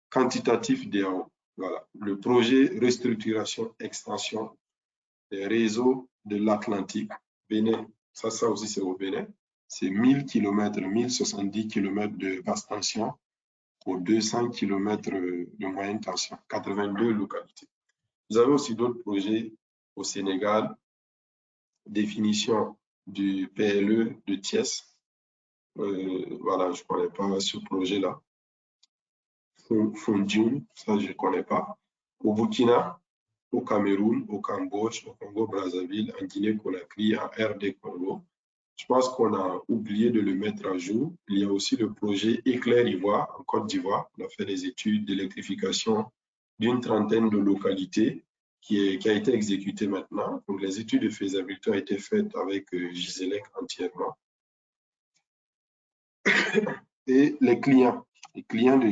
quantitatif DAO. Voilà. Le projet Restructuration Extension des réseaux de l'Atlantique, Bénin, ça aussi c'est au Bénin, c'est 1000 km, 1070 km de basse tension pour 200 km de moyenne tension, 82 localités. Vous avez aussi d'autres projets au Sénégal, définition du PLE de Thiès. Voilà, je ne connais pas ce projet-là. Fondium, ça je ne connais pas. Au Burkina, au Cameroun, au Cambodge, au Congo-Brazzaville, en Guinée-Conakry, en RD Congo. Je pense qu'on a oublié de le mettre à jour. Il y a aussi le projet Éclair Ivoire en Côte d'Ivoire. On a fait des études d'électrification d'une trentaine de localités qui a été exécutée maintenant. Donc, les études de faisabilité ont été faites avec Giselec entièrement. Et les clients de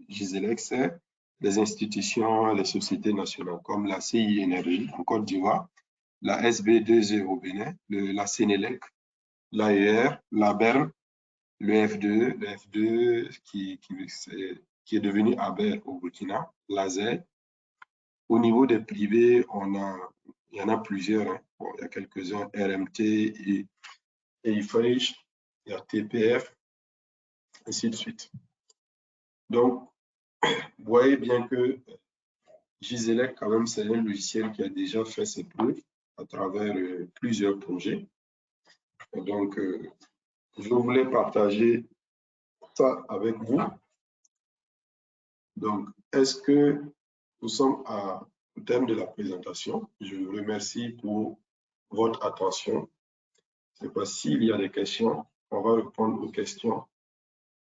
Giselec, c'est les institutions, les sociétés nationales comme la CI Énergie en Côte d'Ivoire, la SB2E au Bénin, la Sénélec, l'AER, la BERN, le F2 qui est devenu ABER au Burkina, l'AZ. Au niveau des privés, il y en a plusieurs. Hein. Bon, il y a quelques-uns, RMT, et IFRICH, il y a TPF, ainsi de suite. Donc, vous voyez bien que Giselec, quand même, c'est un logiciel qui a déjà fait ses preuves à travers plusieurs projets. Et donc, je voulais partager ça avec vous. Donc, est-ce que nous sommes au terme de la présentation? Je vous remercie pour votre attention. Je ne sais pas s'il y a des questions. On va répondre aux questions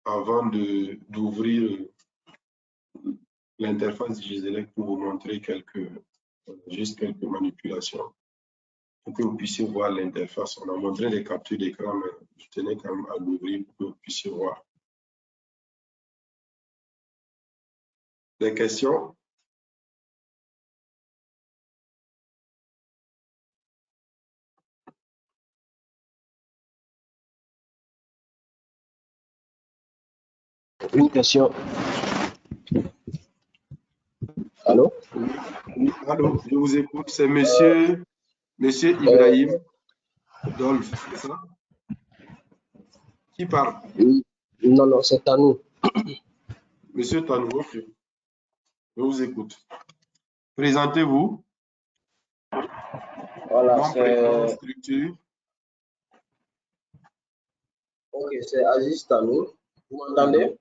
avant d'ouvrir l'interface Giselec pour vous montrer juste quelques manipulations pour que vous puissiez voir l'interface. On a montré les captures d'écran, mais je tenais quand même à l'ouvrir pour que vous puissiez voir. Des questions? Une question. Allô? Oui, allô, je vous écoute. C'est monsieur Ibrahim Dolph, c'est ça? Qui parle? Non, non, c'est à nous. Monsieur Tanou, ok. Je vous écoute. Présentez-vous. Voilà, Nom, prénom, structure. Ok, c'est Aziz Tanou. Vous m'entendez?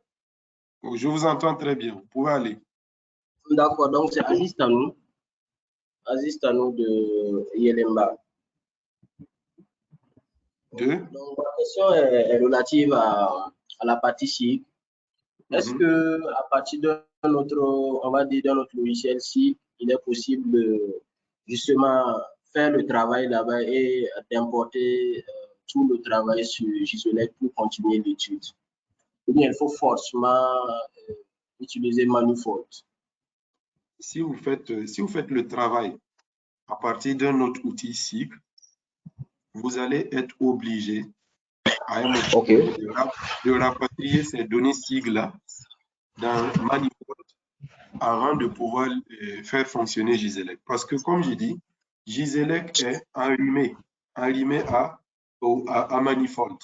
Je vous entends très bien. Vous pouvez aller. D'accord, donc c'est Aziz Tanou. Aziz Tanou de Yelemba. Donc, ma question est relative à la partie SIG. Est-ce que à partir de notre, on va dire, de notre logiciel SIG, il est possible de justement faire le travail là-bas et d'importer tout le travail sur Giselec pour continuer l'étude? Ou bien il faut forcément utiliser Manifold? Si vous faites le travail à partir d'un autre outil SIG, vous allez être obligé à un moment de rapatrier ces données SIG-là dans Manifold avant de pouvoir faire fonctionner Giselec. Parce que, comme j'ai dit, Giselec est enrhumé à Manifold.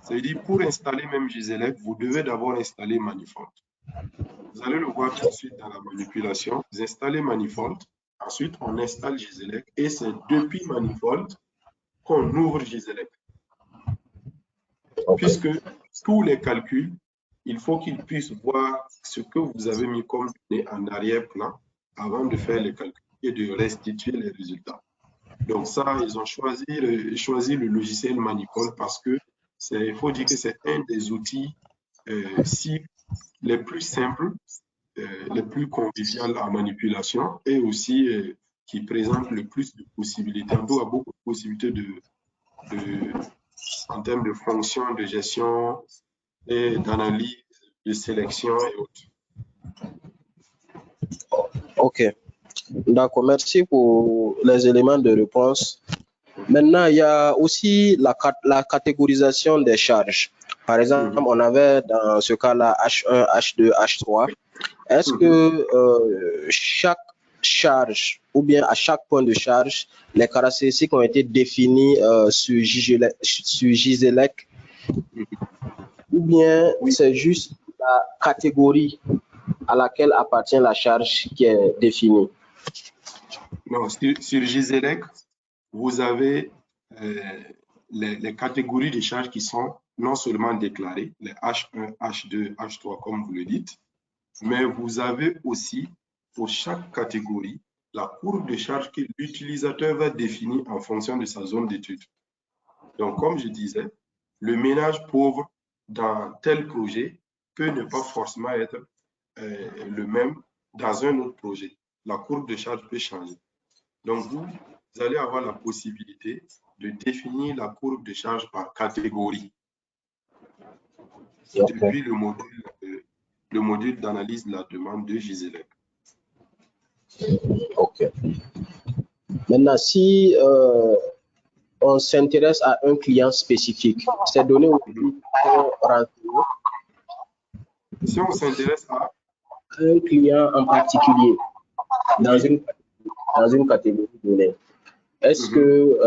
Ça veut dire, pour installer même Giselec, vous devez d'abord installer Manifold. Vous allez le voir tout de suite dans la manipulation. Vous installez Manifold, ensuite on installe Giselec et c'est depuis Manifold qu'on ouvre Giselec. Puisque tous les calculs, il faut qu'ils puissent voir ce que vous avez mis comme données en arrière-plan avant de faire les calculs et de restituer les résultats. Donc ça, ils ont choisi le logiciel Manifold parce que il faut dire que c'est un des outils les plus simples, les plus conviviales en manipulation et aussi qui présente le plus de possibilités. On doit beaucoup de possibilités en termes de fonctions, de gestion et d'analyse, de sélection et autres. Ok, d'accord, merci pour les éléments de réponse. Maintenant, il y a aussi la catégorisation des charges. Par exemple, on avait dans ce cas-là H1, H2, H3. Est-ce que chaque charge ou bien à chaque point de charge, les caractéristiques ont été définies sur Giselec ou bien c'est juste la catégorie à laquelle appartient la charge qui est définie? Non, sur Giselec, vous avez les catégories de charges qui sont non seulement déclarées, les H1, H2, H3, comme vous le dites, mais vous avez aussi, pour chaque catégorie, la courbe de charge que l'utilisateur va définir en fonction de sa zone d'étude. Donc, comme je disais, le ménage pauvre dans tel projet peut ne pas forcément être le même dans un autre projet. La courbe de charge peut changer. Donc, vous allez avoir la possibilité de définir la courbe de charge par catégorie depuis le module d'analyse de la demande de Giselec. Ok. Maintenant, si on s'intéresse à un client spécifique, ces données sont renseignées. Si on s'intéresse à un client en particulier dans une catégorie de données, est-ce que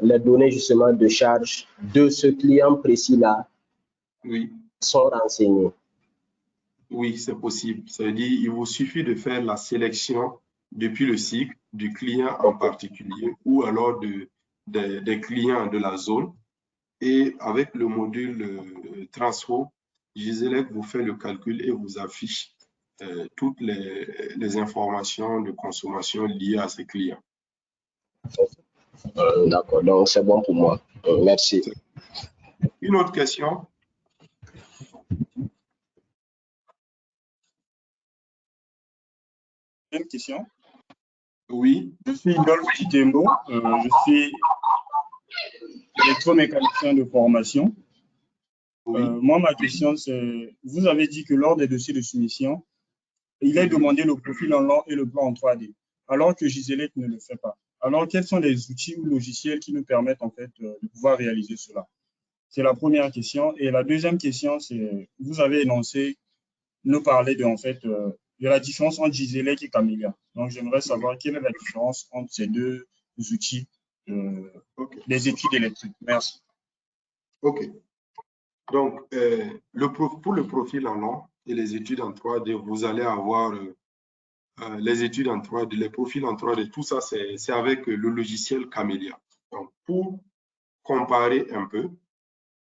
les données justement de charge de ce client précis-là sont renseignées? Oui, c'est possible. Ça veut dire qu'il vous suffit de faire la sélection depuis le cycle du client en particulier ou alors des clients de la zone. Et avec le module Transfo, Giselec vous fait le calcul et vous affiche toutes les informations de consommation liées à ces clients. D'accord, donc c'est bon pour moi. Merci. Une autre question? Une question? Oui. Je suis Dolph Chitembo, je suis électromécanicien de formation. Oui. Moi, ma question, c'est, vous avez dit que lors des dossiers de soumission, il est demandé le profil en long et le plan en 3D, alors que Giselec ne le fait pas. Alors, quels sont les outils ou logiciels qui nous permettent en fait de pouvoir réaliser cela? C'est la première question. Et la deuxième question, c'est, vous avez énoncé, nous parler de, en fait, de la différence entre Giselec et Camélia. Donc, j'aimerais savoir quelle est la différence entre ces deux outils des études électriques. Merci. OK. Donc, pour le profil en long et les études en 3D, vous allez avoir les études en 3D, les profils en 3D, tout ça, c'est avec le logiciel Camélia. Donc, pour comparer un peu,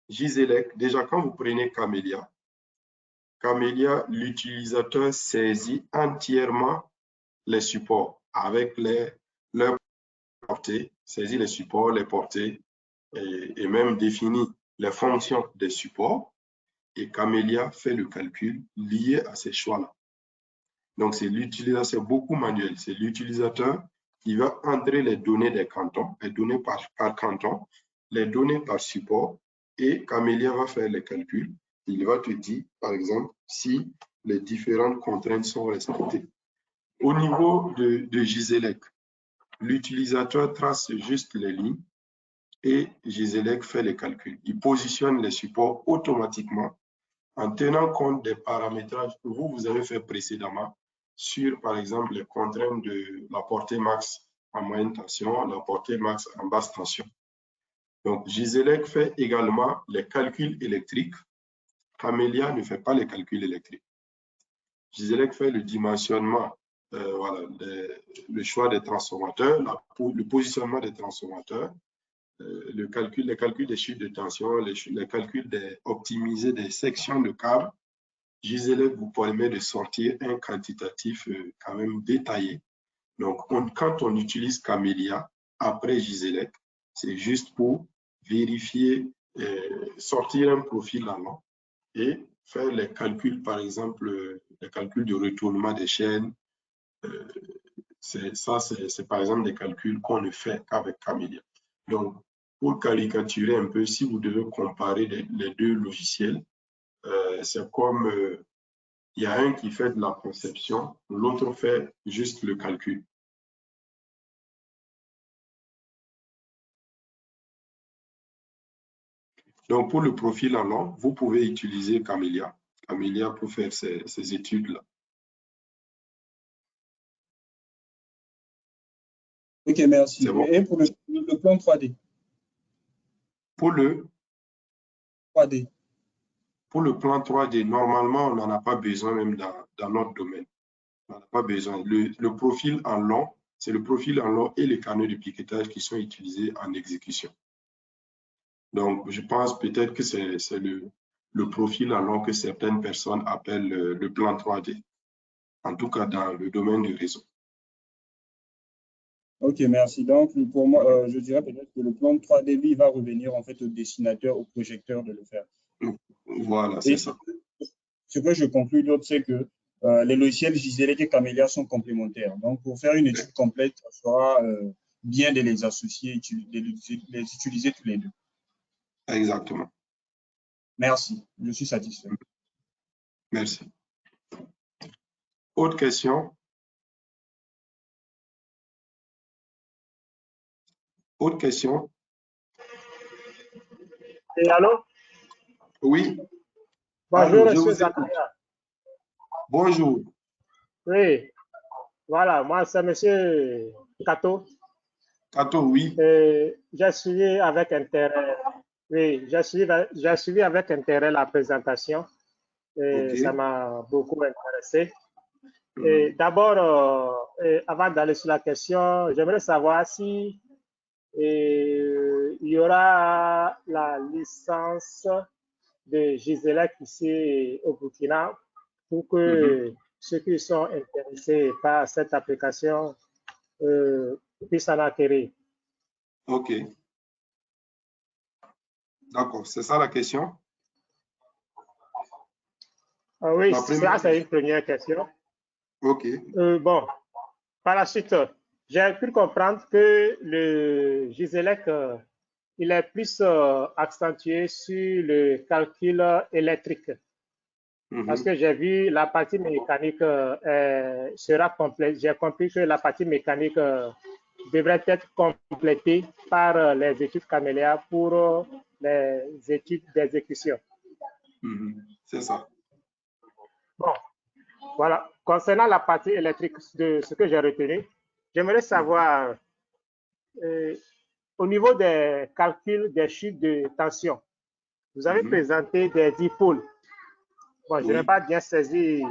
Giselec, déjà quand vous prenez Camélia, l'utilisateur saisit entièrement les supports avec leurs portées, saisit les supports, les portées et même définit les fonctions des supports. Et Camélia fait le calcul lié à ces choix-là. Donc, c'est l'utilisateur, c'est beaucoup manuel. C'est l'utilisateur qui va entrer les données des cantons, les données par canton, les données par support, et Camélia va faire les calculs. Il va te dire, par exemple, si les différentes contraintes sont respectées. Au niveau de Giselec, l'utilisateur trace juste les lignes et Giselec fait les calculs. Il positionne les supports automatiquement en tenant compte des paramétrages que vous avez fait précédemment sur, par exemple, les contraintes de la portée max en moyenne tension, la portée max en basse tension. Donc, Giselec fait également les calculs électriques. Camélia ne fait pas les calculs électriques. Giselec fait le dimensionnement, voilà, le choix des transformateurs, le positionnement des transformateurs, les calculs des chutes de tension, les calculs optimisés des sections de câbles. Giselec vous permet de sortir un quantitatif quand même détaillé. Donc, quand on utilise Camélia après Giselec, c'est juste pour vérifier, sortir un profil en long et faire les calculs, par exemple, les calculs de retournement des chaînes. C'est par exemple des calculs qu'on ne fait qu'avec Camélia. Donc, pour caricaturer un peu, si vous devez comparer les deux logiciels, c'est comme il y a un qui fait de la conception, l'autre fait juste le calcul. Donc, pour le profil en long, vous pouvez utiliser Camélia pour faire ces études-là. Ok, merci. Bon. Et pour le plan 3D? Pour le 3D. Pour le plan 3D, normalement, on n'en a pas besoin même dans notre domaine. On n'en a pas besoin. Le profil en long, c'est le profil en long et les canaux de piquetage qui sont utilisés en exécution. Donc, je pense peut-être que c'est le profil en long que certaines personnes appellent le plan 3D, en tout cas dans le domaine du réseau. Ok, merci. Donc, pour moi, je dirais peut-être que le plan 3D, lui, va revenir en fait au dessinateur, au projecteur de le faire. Voilà, c'est ça. Ce que je conclus d'autre, c'est que les logiciels Giselec et Camélia sont complémentaires. Donc, pour faire une étude complète, ça sera bien de les associer, de les utiliser tous les deux. Exactement. Merci, je suis satisfait. Merci. Autre question? Autre question? Et allô? Oui. Bonjour, allô, monsieur Zakaria. Bonjour. Oui, voilà, moi c'est monsieur Kato. Kato, oui. J'ai suivi avec intérêt. Oui, j'ai suivi avec intérêt la présentation et ça m'a beaucoup intéressé. Et d'abord, avant d'aller sur la question, j'aimerais savoir si il y aura la licence de Giselec ici au Burkina pour que ceux qui sont intéressés par cette application puissent en acquérir. OK. D'accord, c'est ça la question? Oui, ça c'est une première question. OK. Bon, par la suite, j'ai pu comprendre que le Giselec, il est plus accentué sur le calcul électrique. Parce que j'ai vu la partie mécanique sera complète. J'ai compris que la partie mécanique devrait être complétée par les études Camélia pour les études d'exécution. C'est ça. Bon, voilà. Concernant la partie électrique de ce que j'ai retenu, j'aimerais savoir au niveau des calculs des chutes de tension, vous avez présenté des dipôles. Bon, je n'ai pas bien saisi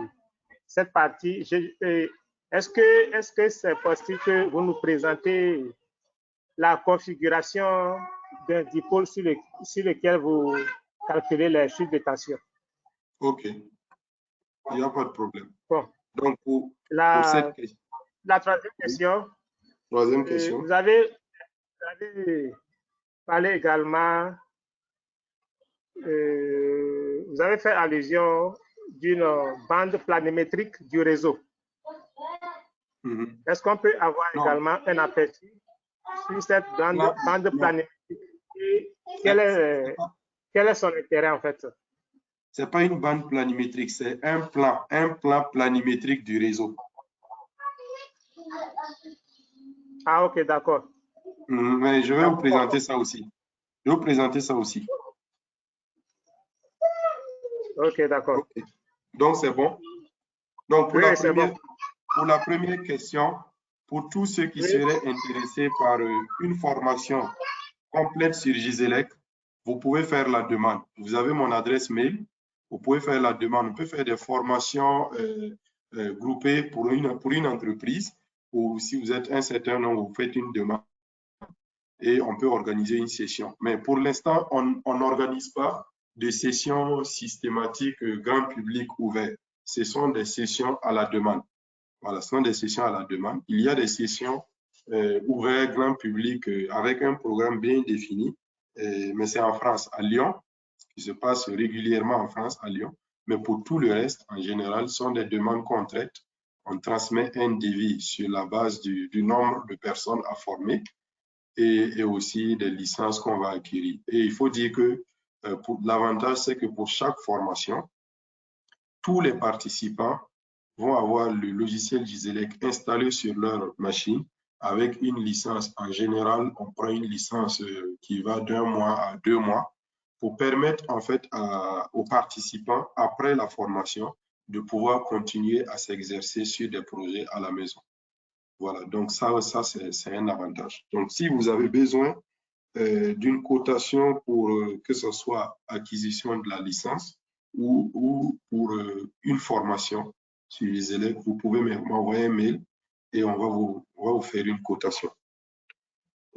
cette partie. Est-ce que c'est possible que vous nous présentez la configuration d'un dipôle sur lequel vous calculez les chutes de tension? OK. Il n'y a pas de problème. Bon. Donc, pour cette question. La troisième question. Troisième question. Vous avez parlé également, vous avez fait allusion d'une bande planimétrique du réseau. Est-ce qu'on peut avoir également un aperçu sur cette bande planimétrique et quel est son intérêt en fait? Ce n'est pas une bande planimétrique, c'est un plan planimétrique du réseau. Ah, ok, d'accord. Mais je vais vous présenter ça aussi. Je vais vous présenter ça aussi. Ok, d'accord. Okay. Donc, c'est bon. Donc, pour, pour la première question, pour tous ceux qui seraient intéressés par une formation complète sur Giselec, vous pouvez faire la demande. Vous avez mon adresse mail. Vous pouvez faire la demande. On peut faire des formations groupées pour une entreprise ou si vous êtes un certain nombre, vous faites une demande et on peut organiser une session. Mais pour l'instant, on n'organise pas de sessions systématiques grand public ouvert. Ce sont des sessions à la demande. Voilà, ce sont des sessions à la demande. Il y a des sessions ouvertes grand public avec un programme bien défini, mais c'est en France, à Lyon, qui se passe régulièrement en France, à Lyon. Mais pour tout le reste, en général, ce sont des demandes qu'on traite. On transmet un devis sur la base du nombre de personnes à former et aussi des licences qu'on va acquérir. Et il faut dire que l'avantage, c'est que pour chaque formation, tous les participants vont avoir le logiciel Giselec installé sur leur machine avec une licence. En général, on prend une licence qui va d'1 mois à 2 mois pour permettre en fait aux participants, après la formation, de pouvoir continuer à s'exercer sur des projets à la maison. Voilà, donc ça c'est un avantage. Donc, si vous avez besoin d'une cotation pour que ce soit acquisition de la licence ou pour une formation sur les élèves, vous pouvez m'envoyer un mail et on va vous faire une cotation.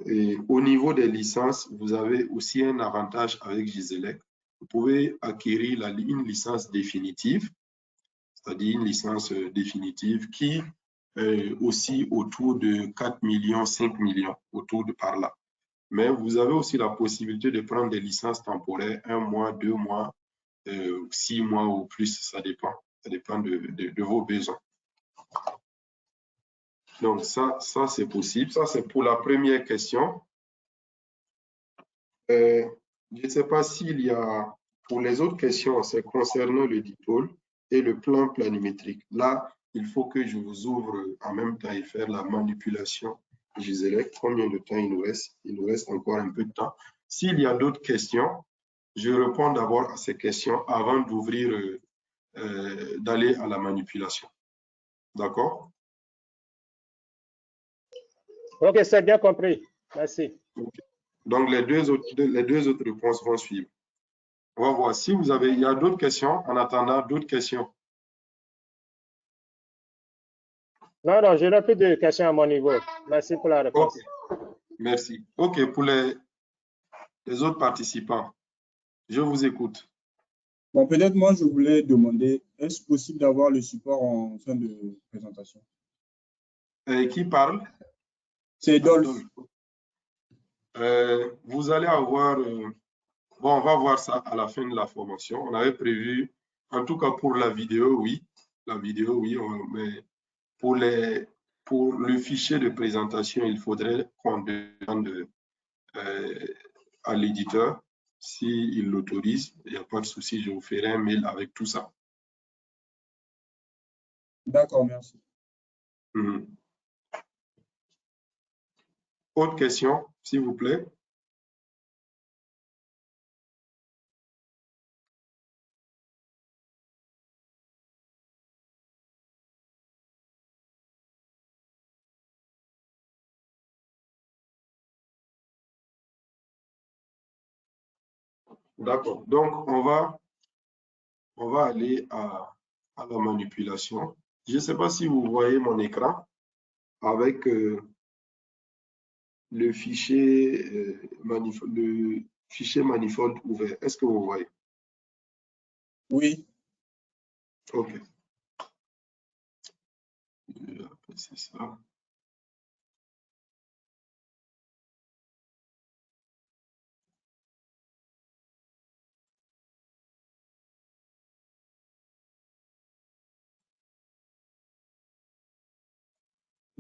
Et au niveau des licences, vous avez aussi un avantage avec Giselec. Vous pouvez acquérir une licence définitive, c'est-à-dire une licence définitive qui est aussi autour de 4 millions, 5 millions, autour de par là. Mais vous avez aussi la possibilité de prendre des licences temporaires, 1 mois, 2 mois, 6 mois ou plus, ça dépend. Ça dépend de vos besoins. Donc, ça c'est possible. Ça, c'est pour la première question. Je ne sais pas s'il y a, pour les autres questions, c'est concernant le dipôle et le plan planimétrique. Là, il faut que je vous ouvre en même temps et faire la manipulation Giselec. Combien de temps il nous reste? Il nous reste encore un peu de temps. S'il y a d'autres questions, je réponds d'abord à ces questions avant d'ouvrir, d'aller à la manipulation. D'accord? Ok, c'est bien compris. Merci. Okay. Donc, les deux autres réponses vont suivre. On va voir si vous avez, il y a d'autres questions. En attendant, d'autres questions. Non, non, je n'ai plus de questions à mon niveau. Merci pour la réponse. Ok, merci. Ok, pour les autres participants, je vous écoute. Bon, peut-être moi, je voulais demander, est-ce possible d'avoir le support en fin de présentation? Qui parle? C'est Dolph. Vous allez avoir... bon, on va voir ça à la fin de la formation. On avait prévu, en tout cas pour la vidéo, oui. La vidéo, oui, mais pour le fichier de présentation, il faudrait qu'on demande à l'éditeur s'il l'autorise. Il n'y a pas de souci, je vous ferai un mail avec tout ça. D'accord, merci. Autre question, s'il vous plaît? D'accord. Donc, on va aller à la manipulation. Je ne sais pas si vous voyez mon écran avec le fichier manifold ouvert. Est-ce que vous voyez? Oui. OK. C'est ça.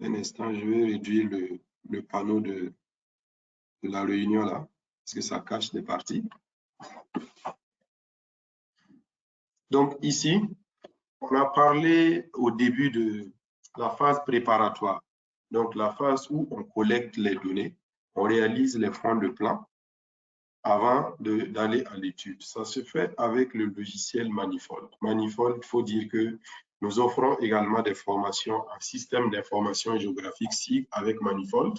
Un instant, je vais réduire le panneau de la réunion là, parce que ça cache des parties. Donc ici, on a parlé au début de la phase préparatoire. Donc la phase où on collecte les données, on réalise les fonds de plan avant d'aller à l'étude. Ça se fait avec le logiciel Manifold. Manifold, il faut dire que nous offrons également des formations en système d'information géographique SIG avec Manifold.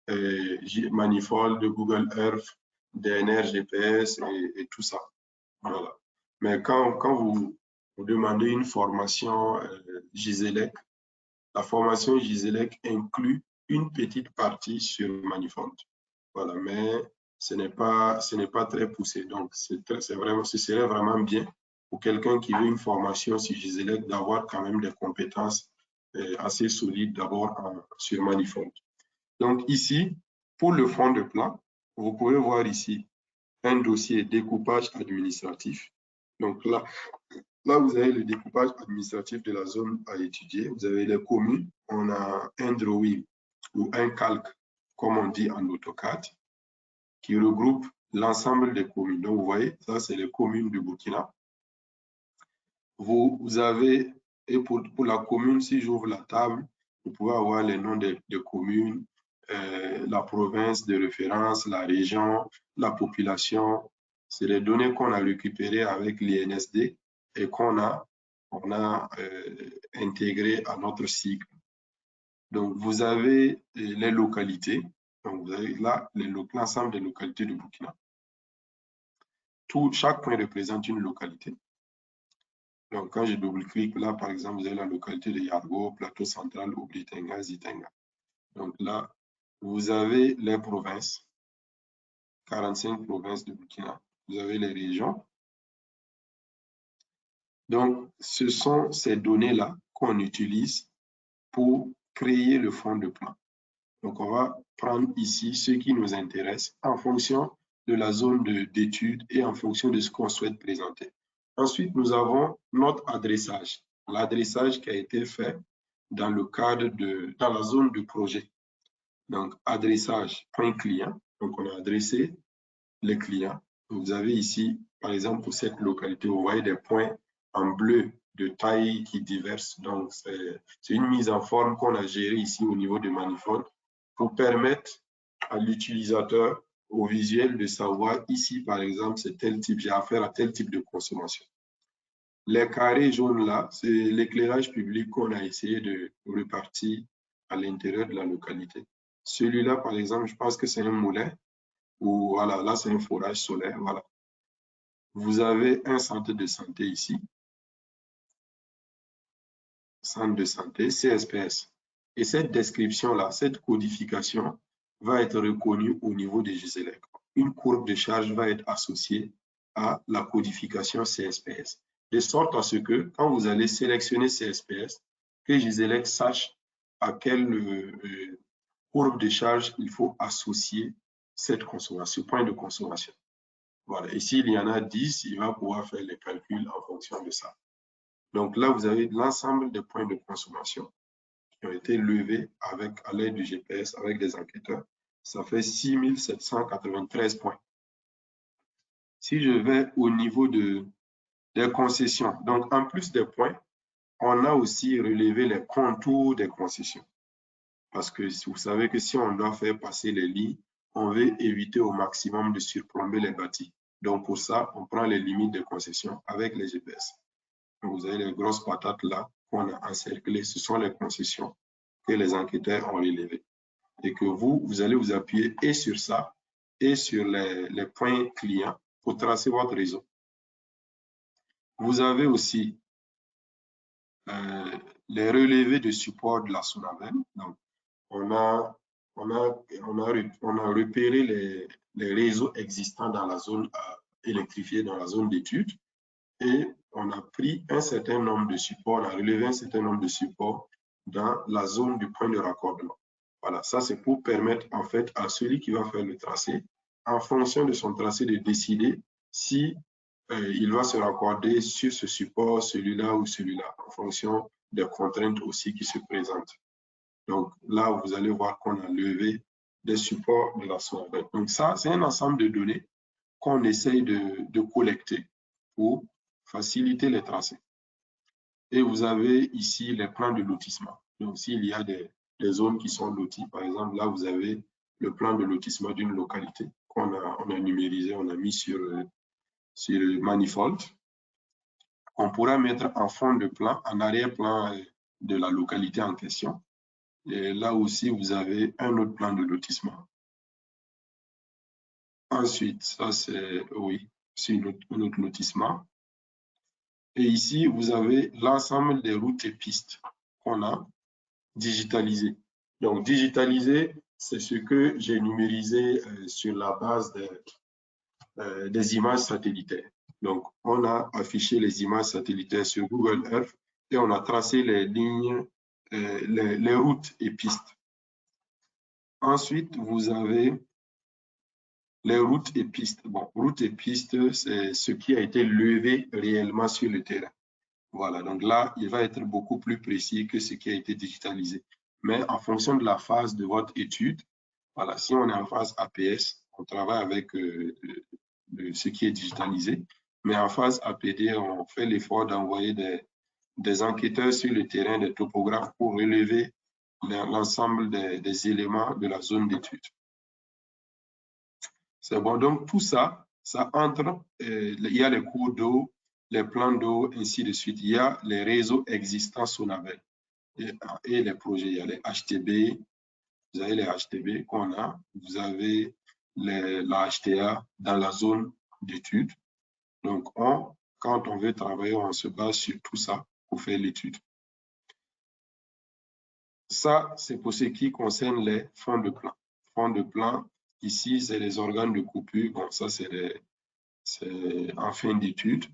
Manifold de Google Earth, DNR, GPS et tout ça. Voilà. Mais quand vous demandez une formation Giselec, la formation Giselec inclut une petite partie sur Manifold. Voilà, mais ce n'est pas très poussé. Donc, ce serait vraiment bien pour quelqu'un qui veut une formation sur Giselec d'avoir quand même des compétences assez solides d'abord sur Manifold. Donc ici, pour le fond de plan, vous pouvez voir ici un dossier découpage administratif. Donc là, vous avez le découpage administratif de la zone à étudier. Vous avez les communes. On a un drawing ou un calque, comme on dit en AutoCAD, qui regroupe l'ensemble des communes. Donc, vous voyez, ça, c'est les communes du Burkina. Vous avez, et pour la commune, si j'ouvre la table, vous pouvez avoir les noms des communes, la province de référence, la région, la population. C'est les données qu'on a récupérées avec l'INSD et qu'on a intégrées à notre cycle. Donc, vous avez les localités. Donc, vous avez là l'ensemble des localités de Burkina. Chaque point représente une localité. Donc, quand je double-clique, là, par exemple, vous avez la localité de Yargo, Plateau Central, Oblitenga, Zitenga. Donc là, vous avez les provinces, 45 provinces de Burkina. Vous avez les régions. Donc, ce sont ces données-là qu'on utilise pour créer le fond de plan. Donc, on va prendre ici ce qui nous intéresse en fonction de la zone d'étude et en fonction de ce qu'on souhaite présenter. Ensuite, nous avons notre adressage. L'adressage qui a été fait dans le cadre dans la zone de projet. Donc, adressage, point client. Donc, on a adressé les clients. Vous avez ici, par exemple, pour cette localité, vous voyez des points en bleu de taille qui diversent. Donc, c'est une mise en forme qu'on a gérée ici au niveau de Manifold pour permettre à l'utilisateur, au visuel, de savoir ici, par exemple, c'est tel type, j'ai affaire à tel type de consommation. Les carrés jaunes là, c'est l'éclairage public qu'on a essayé de répartir à l'intérieur de la localité. Celui-là, par exemple, je pense que c'est un moulin, ou voilà, là, c'est un forage solaire, voilà. Vous avez un centre de santé ici. centre de santé, CSPS. Et cette description-là, cette codification va être reconnue au niveau des GISELEC. Une courbe de charge va être associée à la codification CSPS. De sorte à ce que, quand vous allez sélectionner CSPS, que GISELEC sache à quelle courbe de charge il faut associer cette consommation, ce point de consommation. Voilà. Et s'il y en a 10, il va pouvoir faire les calculs en fonction de ça. Donc là, vous avez l'ensemble des points de consommation qui ont été levés à l'aide du GPS avec des enquêteurs. Ça fait 6793 points. Si je vais au niveau des concessions, donc en plus des points, on a aussi relevé les contours des concessions. Parce que vous savez que si on doit faire passer les lignes, on veut éviter au maximum de surplomber les bâtis. Donc pour ça, on prend les limites de concession avec les GPS. Donc vous avez les grosses patates là qu'on a encerclées. Ce sont les concessions que les enquêteurs ont relevées. Et que vous allez vous appuyer et sur ça et sur les points clients pour tracer votre réseau. Vous avez aussi les relevés de support de la SONAVEL. Donc, on a repéré les réseaux existants dans la zone électrifiée, dans la zone d'études, et on a pris un certain nombre de supports, on a relevé un certain nombre de supports dans la zone du point de raccordement. Voilà, ça c'est pour permettre en fait à celui qui va faire le tracé, en fonction de son tracé, de décider si il va se raccorder sur ce support, celui-là ou celui-là, en fonction des contraintes aussi qui se présentent. Donc là, vous allez voir qu'on a levé des supports de la SONAVEL. Donc ça, c'est un ensemble de données qu'on essaye de collecter pour faciliter les tracés. Et vous avez ici les plans de lotissement. Donc s'il y a des zones qui sont loties, par exemple, là, vous avez le plan de lotissement d'une localité qu'on a numérisé, on a mis sur Manifold. On pourra mettre en fond de plan, en arrière-plan de la localité en question. Et là aussi, vous avez un autre plan de lotissement. Ensuite, ça c'est, oui, c'est un autre lotissement. Et ici, vous avez l'ensemble des routes et pistes qu'on a digitalisées. Donc, digitalisé, c'est ce que j'ai numérisé sur la base des images satellitaires. Donc, on a affiché les images satellitaires sur Google Earth et on a tracé les lignes, les routes et pistes. Ensuite, vous avez les routes et pistes. Bon, routes et pistes, c'est ce qui a été levé réellement sur le terrain. Voilà, donc là, il va être beaucoup plus précis que ce qui a été digitalisé. Mais en fonction de la phase de votre étude, voilà, si on est en phase APS, on travaille avec ce qui est digitalisé. Mais en phase APD, on fait l'effort d'envoyer des enquêteurs sur le terrain, des topographes pour relever l'ensemble des éléments de la zone d'étude. C'est bon, donc tout ça, ça entre, il y a les cours d'eau, les plans d'eau, ainsi de suite. Il y a les réseaux existants SONAVEL et les projets. Il y a les HTB, vous avez les HTB qu'on a, vous avez la HTA dans la zone d'étude. Donc, quand on veut travailler, on se base sur tout ça pour faire l'étude. Ça, c'est pour ce qui concerne les fonds de plan. Fonds de plan, ici, c'est les organes de coupure. Bon, ça, c'est en fin d'étude.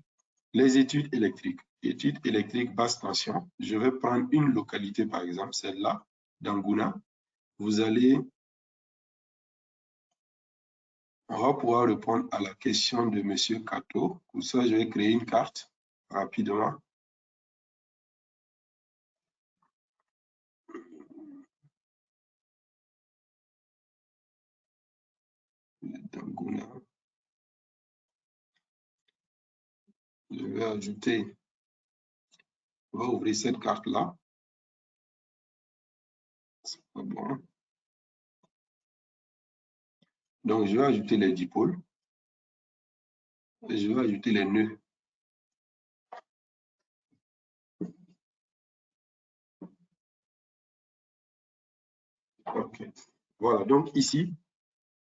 Les études électriques. Études électriques basse tension. Je vais prendre une localité, par exemple, celle-là, d'Angouna. Vous allez, on va pouvoir répondre à la question de M. Kato. Pour ça, je vais créer une carte rapidement. d'Angouna. Je vais ajouter, on va ouvrir cette carte-là. C'est pas bon. Donc, je vais ajouter les dipôles et je vais ajouter les nœuds. OK. Voilà, donc ici,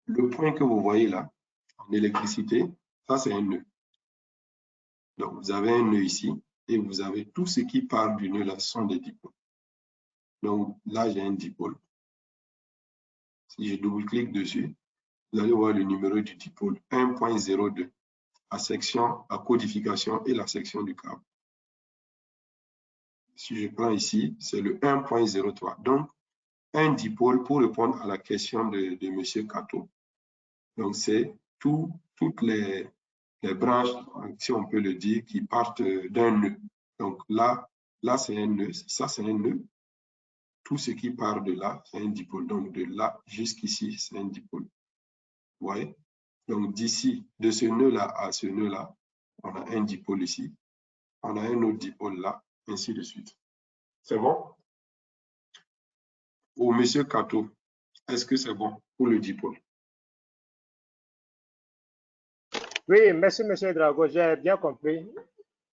le point que vous voyez là, en électricité, ça c'est un nœud. Donc, vous avez un nœud ici et vous avez tout ce qui part du nœud là sont des dipôles. Donc là, j'ai un dipôle. Si je double-clique dessus, vous allez voir le numéro du dipôle 1.02, la codification et la section du câble. Si je prends ici, c'est le 1.03. Donc, un dipôle, pour répondre à la question de M. Kato, donc c'est toutes les branches, si on peut le dire, qui partent d'un nœud. Donc là c'est un nœud, ça c'est un nœud. Tout ce qui part de là, c'est un dipôle. Donc de là jusqu'ici, c'est un dipôle. Vous voyez? Donc d'ici, de ce nœud-là à ce nœud-là, on a un dipôle ici. On a un autre dipôle là, ainsi de suite. C'est bon? Pour M. Kato, est-ce que c'est bon pour le dipôle? Oui, merci, M. Drago, j'ai bien compris.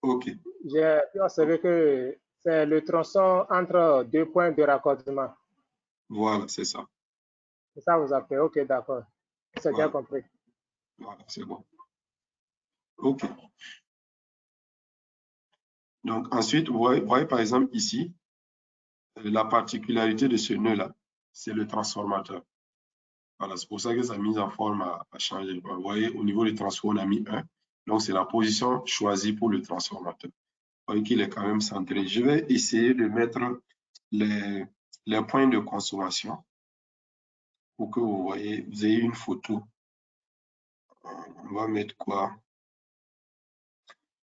OK. J'ai pu observer que c'est le tronçon entre deux points de raccordement. Voilà, c'est ça. C'est ça vous appelez. OK, d'accord. C'est bien compris. Voilà, c'est bon. OK. Donc ensuite, vous voyez par exemple ici, la particularité de ce nœud-là, c'est le transformateur. Voilà, c'est pour ça que sa mise en forme a changé. Vous voyez, au niveau du transfo, on a mis 1. Donc, c'est la position choisie pour le transformateur. Vous voyez qu'il est quand même centré. Je vais essayer de mettre les points de consommation pour que vous voyez, vous ayez une photo. On va mettre quoi?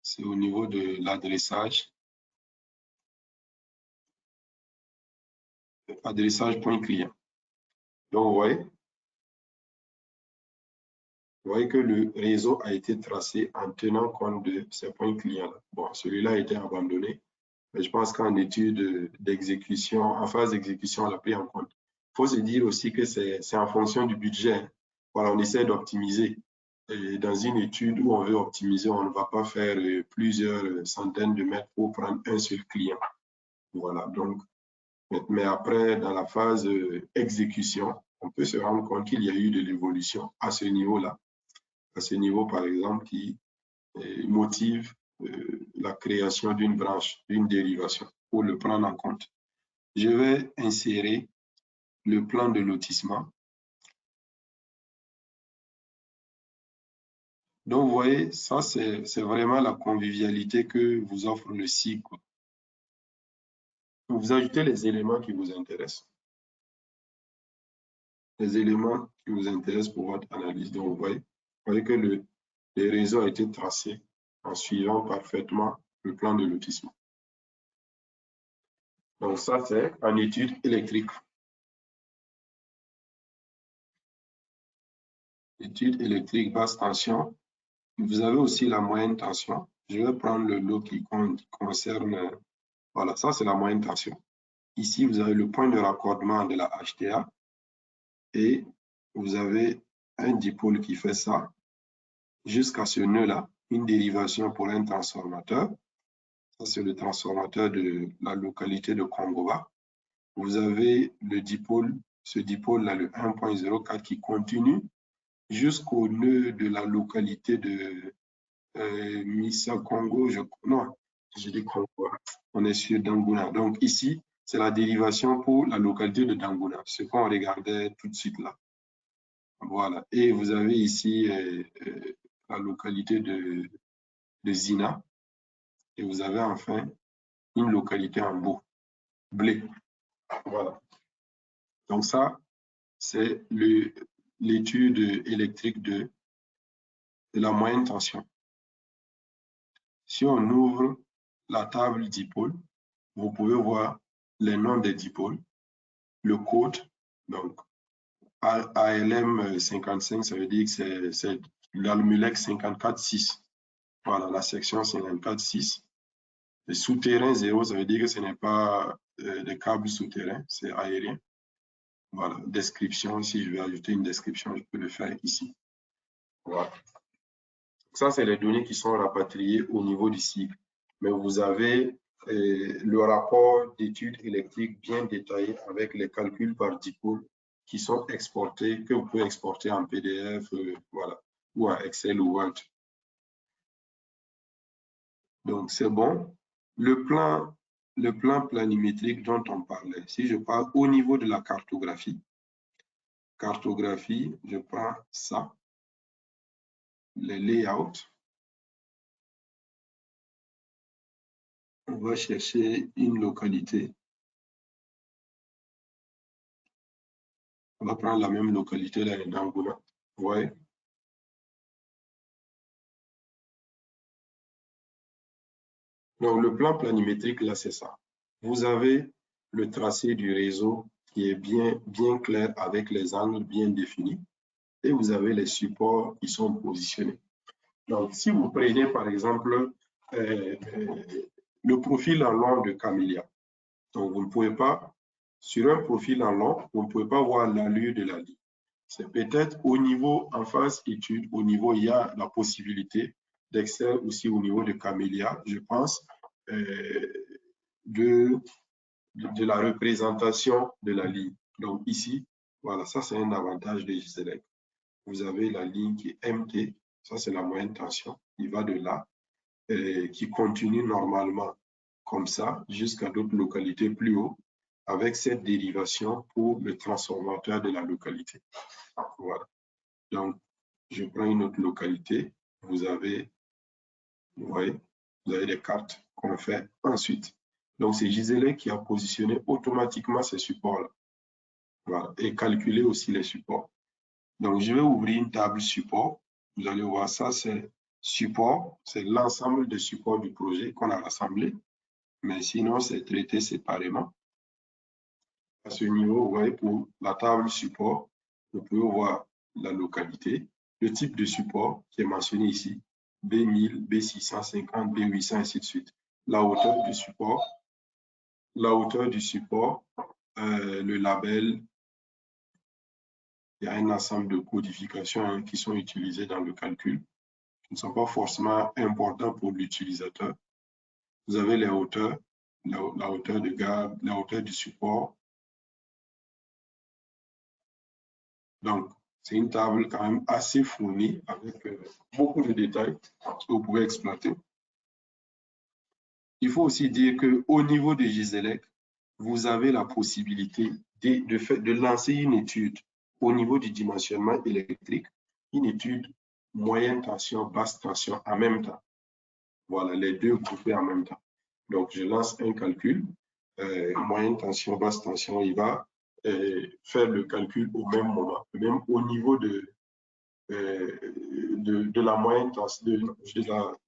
C'est au niveau de l'adressage. Adressage point client. Donc, vous voyez que le réseau a été tracé en tenant compte de ces points clients-là. Bon, celui-là a été abandonné, mais je pense qu'en étude d'exécution, en phase d'exécution, on l'a pris en compte. Il faut se dire aussi que c'est en fonction du budget. Voilà, on essaie d'optimiser. Et dans une étude où on veut optimiser, on ne va pas faire plusieurs centaines de mètres pour prendre un seul client. Voilà, donc, mais après, dans la phase exécution, on peut se rendre compte qu'il y a eu de l'évolution à ce niveau-là. À ce niveau, par exemple, qui motive la création d'une branche, d'une dérivation, pour le prendre en compte. Je vais insérer le plan de lotissement. Donc, vous voyez, ça, c'est vraiment la convivialité que vous offre le SIG. Vous ajoutez les éléments qui vous intéressent. Les éléments qui vous intéressent pour votre analyse. Donc, vous voyez que le réseau a été tracé en suivant parfaitement le plan de lotissement. Donc, ça, c'est en étude électrique. Étude électrique basse tension. Vous avez aussi la moyenne tension. Je vais prendre le lot qui concerne, voilà, ça c'est la moyenne tension. Ici, vous avez le point de raccordement de la HTA et vous avez un dipôle qui fait ça jusqu'à ce nœud-là, une dérivation pour un transformateur. Ça, c'est le transformateur de la localité de Kongova. Vous avez le dipôle, ce dipôle-là, le 1.04 qui continue jusqu'au nœud de la localité de Missa Congo, je dis Congo, on est sur Danguna. Donc ici, c'est la dérivation pour la localité de Danguna, ce qu'on regardait tout de suite là. Voilà. Et vous avez ici la localité de Zina. Et vous avez enfin une localité en beau, blé. Voilà. Donc ça, c'est l'étude électrique de la moyenne tension. Si on ouvre la table dipôle, vous pouvez voir les noms des dipôles, le code, donc ALM 55, ça veut dire que c'est l'Almulec 54.6. Voilà, la section 54.6. Le souterrain 0, ça veut dire que ce n'est pas des câbles souterrains, c'est aérien. Voilà, description, si je vais ajouter une description, je peux le faire ici. Voilà. Ça, c'est les données qui sont rapatriées au niveau du cycle. Mais vous avez le rapport d'études électriques bien détaillé avec les calculs par dipôle qui sont exportés, que vous pouvez exporter en PDF, voilà, ou en Excel ou Word. Donc, c'est bon. Le plan planimétrique dont on parlait, si je parle au niveau de la cartographie, je prends ça, les layouts. On va chercher une localité. On va prendre la même localité, là, d'Angoula. Vous voyez? Donc, le plan planimétrique, là, c'est ça. Vous avez le tracé du réseau qui est bien clair avec les angles bien définis. Et vous avez les supports qui sont positionnés. Donc, si vous prenez, par exemple, le profil en long de Camélia, donc vous ne pouvez pas, sur un profil en long, vous ne pouvez pas voir l'allure de la ligne. C'est peut-être au niveau, en phase étude, au niveau, il y a la possibilité d'extraire aussi au niveau de Camélia, je pense, de la représentation de la ligne. Donc ici, voilà, ça c'est un avantage de Giselec. Vous avez la ligne qui est MT, ça c'est la moyenne tension, il va de là, qui continue normalement comme ça jusqu'à d'autres localités plus haut, avec cette dérivation pour le transformateur de la localité. Voilà. Donc, je prends une autre localité, vous voyez, vous avez les cartes qu'on fait ensuite. Donc, c'est Giselec qui a positionné automatiquement ces supports-là. Voilà. Et calculé aussi les supports. Donc, je vais ouvrir une table support. Vous allez voir ça, c'est support, c'est l'ensemble des supports du projet qu'on a rassemblé. Mais sinon, c'est traité séparément. À ce niveau, vous voyez, pour la table support, vous pouvez voir la localité, le type de support qui est mentionné ici, B1000, B650, B800, ainsi de suite. La hauteur du support, le label. Il y a un ensemble de codifications qui sont utilisées dans le calcul, qui ne sont pas forcément importants pour l'utilisateur. Vous avez les hauteurs, la hauteur de garde, la hauteur du support. Donc, c'est une table quand même assez fournie avec beaucoup de détails que vous pouvez exploiter. Il faut aussi dire qu'au niveau de Giselec, vous avez la possibilité de lancer une étude au niveau du dimensionnement électrique, une étude moyenne tension, basse tension en même temps. Voilà, les deux groupés en même temps. Donc, je lance un calcul, moyenne tension, basse tension, il va faire le calcul au même moment, même au niveau de la moyenne tension, de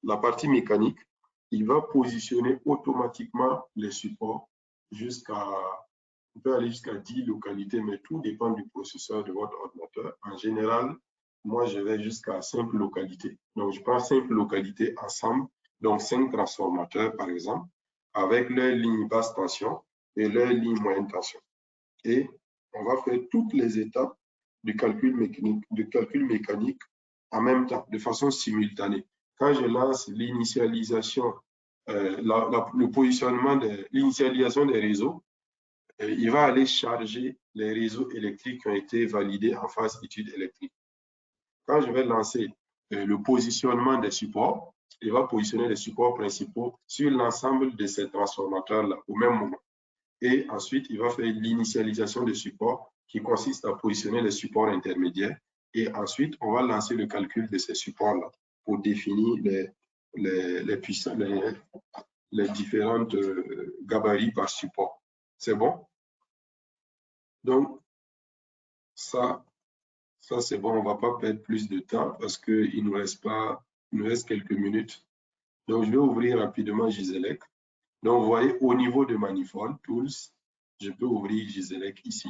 la partie mécanique, il va positionner automatiquement les supports on peut aller jusqu'à 10 localités, mais tout dépend du processeur de votre ordinateur. En général, moi, je vais jusqu'à 5 localités. Donc, je prends 5 localités ensemble, donc 5 transformateurs, par exemple, avec leur ligne basse tension et leur ligne moyenne tension. Et on va faire toutes les étapes du calcul mécanique en même temps, de façon simultanée. Quand je lance l'initialisation, le positionnement de l'initialisation des réseaux, il va aller charger les réseaux électriques qui ont été validés en phase étude électrique. Quand je vais lancer le positionnement des supports, il va positionner les supports principaux sur l'ensemble de ces transformateurs-là au même moment. Et ensuite, il va faire l'initialisation des supports qui consiste à positionner les supports intermédiaires. Et ensuite, on va lancer le calcul de ces supports-là pour définir les différentes gabarits par support. C'est bon? Donc, ça c'est bon. On ne va pas perdre plus de temps parce qu'il nous reste quelques minutes. Donc, je vais ouvrir rapidement Giselec. Donc, vous voyez, au niveau de Manifold Tools, je peux ouvrir Giselec ici.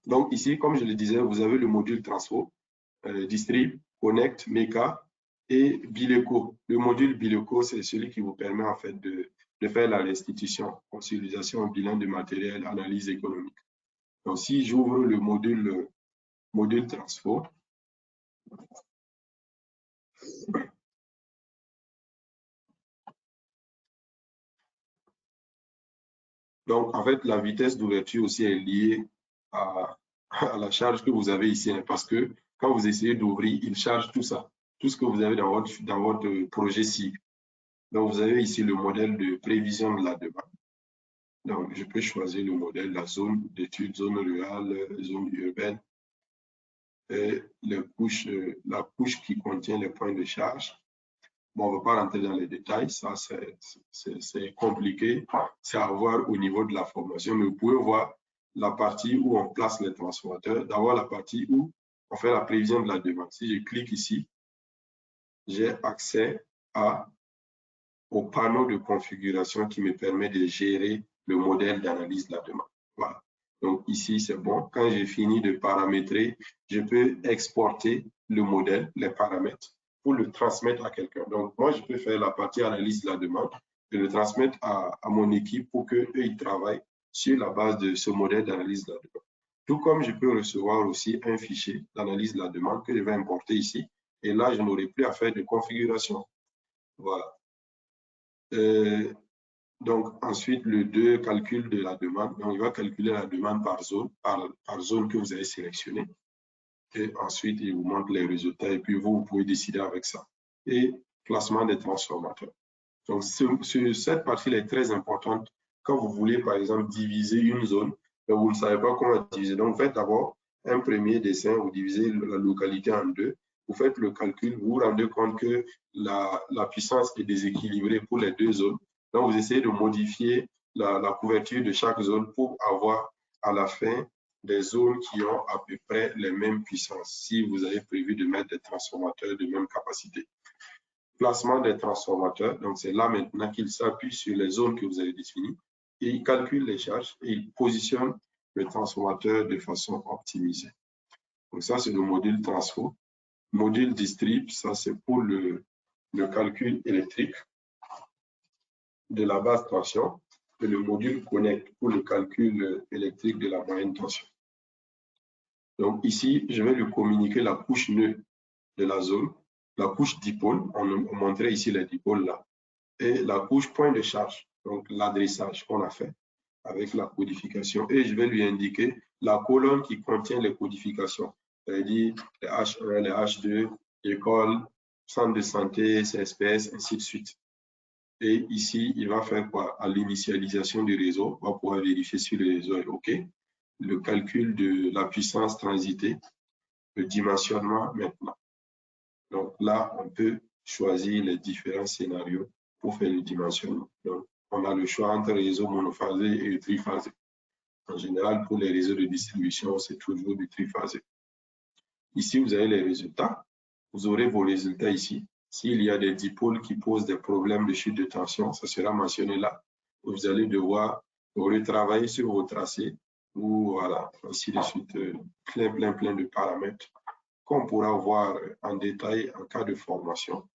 Donc ici, comme je le disais, vous avez le module transfo, distrib, connect, meca et bileco. Le module bileco, c'est celui qui vous permet en fait de faire la restitution, consolidation, bilan de matériel, analyse économique. Donc si j'ouvre le module transfo, Donc, en fait, la vitesse d'ouverture aussi est liée à la charge que vous avez ici, hein, parce que quand vous essayez d'ouvrir, il charge tout ça, tout ce que vous avez dans votre projet cible. Donc, vous avez ici le modèle de prévision de la demande. Donc, je peux choisir le modèle, la zone d'étude, zone rurale, zone urbaine, et la couche qui contient les points de charge. Bon, on ne va pas rentrer dans les détails, ça c'est compliqué, c'est à voir au niveau de la formation, mais vous pouvez voir la partie où on place les transformateurs, d'avoir la partie où on fait la prévision de la demande. Si je clique ici, j'ai accès au panneau de configuration qui me permet de gérer le modèle d'analyse de la demande. Voilà. Donc ici, c'est bon. Quand j'ai fini de paramétrer, je peux exporter le modèle, les paramètres, pour le transmettre à quelqu'un. Donc moi, je peux faire la partie analyse de la demande et le transmettre à mon équipe pour qu'eux, ils travaillent sur la base de ce modèle d'analyse de la demande. Tout comme je peux recevoir aussi un fichier d'analyse de la demande que je vais importer ici. Et là, je n'aurai plus à faire de configuration. Voilà. Donc, ensuite, le 2, calcul de la demande. Donc, il va calculer la demande par zone que vous avez sélectionnée. Et ensuite, il vous montre les résultats et puis vous pouvez décider avec ça. Et placement des transformateurs. Donc, cette partie-là est très importante quand vous voulez, par exemple, diviser une zone, mais vous ne savez pas comment diviser. Donc, vous faites d'abord un premier dessin, vous divisez la localité en deux, vous faites le calcul, vous vous rendez compte que la puissance est déséquilibrée pour les deux zones. Donc, vous essayez de modifier la couverture de chaque zone pour avoir à la fin des zones qui ont à peu près les mêmes puissances, si vous avez prévu de mettre des transformateurs de même capacité. Placement des transformateurs, donc c'est là maintenant qu'il s'appuie sur les zones que vous avez définies et il calcule les charges et il positionne le transformateur de façon optimisée. Donc ça, c'est le module transfo. Module distrib, ça c'est pour le calcul électrique de la basse tension et le module connect pour le calcul électrique de la moyenne tension. Donc ici, je vais lui communiquer la couche nœud de la zone, la couche dipôle, on montrait ici les dipôles là, et la couche point de charge, donc l'adressage qu'on a fait avec la codification. Et je vais lui indiquer la colonne qui contient les codifications, c'est-à-dire les H1, les H2, école, centre de santé, CSPS, ainsi de suite. Et ici, il va faire quoi? À l'initialisation du réseau, on va pouvoir vérifier si le réseau est OK. Le calcul de la puissance transitée, le dimensionnement maintenant. Donc là, on peut choisir les différents scénarios pour faire le dimensionnement. Donc, on a le choix entre réseau monophasé et triphasé. En général, pour les réseaux de distribution, c'est toujours du triphasé. Ici, vous avez les résultats. Vous aurez vos résultats ici. S'il y a des dipôles qui posent des problèmes de chute de tension, ça sera mentionné là. Vous allez devoir retravailler sur vos tracés ou voilà, ainsi de suite, plein de paramètres qu'on pourra voir en détail en cas de formation.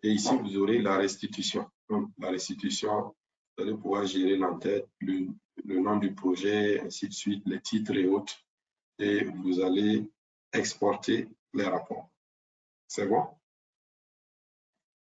Et ici, vous aurez la restitution. Donc, la restitution, vous allez pouvoir gérer l'entête, le nom du projet, ainsi de suite, les titres et autres. Et vous allez exporter les rapports. C'est bon?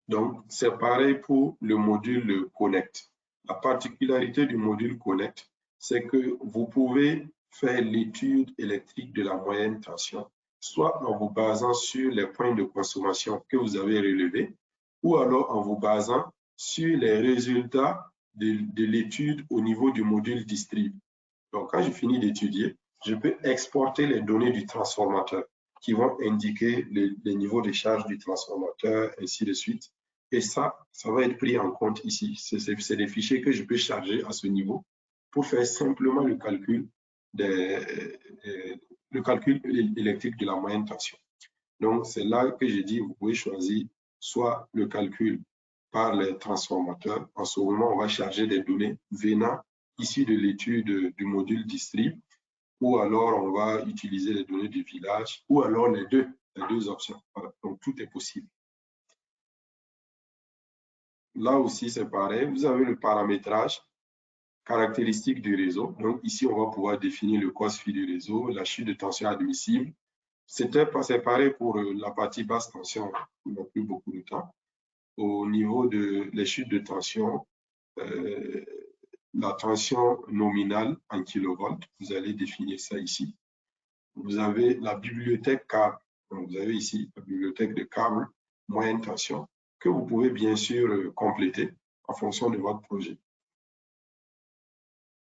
Donc, c'est pareil pour le module Connect. La particularité du module Connect, c'est que vous pouvez faire l'étude électrique de la moyenne tension, soit en vous basant sur les points de consommation que vous avez relevés, ou alors en vous basant sur les résultats de l'étude au niveau du module distrib. Donc, quand je finis d'étudier, je peux exporter les données du transformateur qui vont indiquer les niveaux de charge du transformateur, ainsi de suite. Et ça va être pris en compte ici. C'est des fichiers que je peux charger à ce niveau pour faire simplement le calcul électrique de la moyenne tension. Donc, c'est là que j'ai dit, vous pouvez choisir soit le calcul par les transformateurs. En ce moment, on va charger des données venant ici de l'étude du module distrib, ou alors on va utiliser les données du village, ou alors les deux options. Voilà. Donc, tout est possible. Là aussi, c'est pareil. Vous avez le paramétrage caractéristique du réseau. Donc, ici, on va pouvoir définir le COSFI du réseau, la chute de tension admissible. C'est pareil pour la partie basse tension, on n'a plus beaucoup de temps. Au niveau de les chutes de tension, la tension nominale en kilovolts. Vous allez définir ça ici. Vous avez la bibliothèque câble. Donc, vous avez ici la bibliothèque de câbles moyenne tension que vous pouvez bien sûr compléter en fonction de votre projet.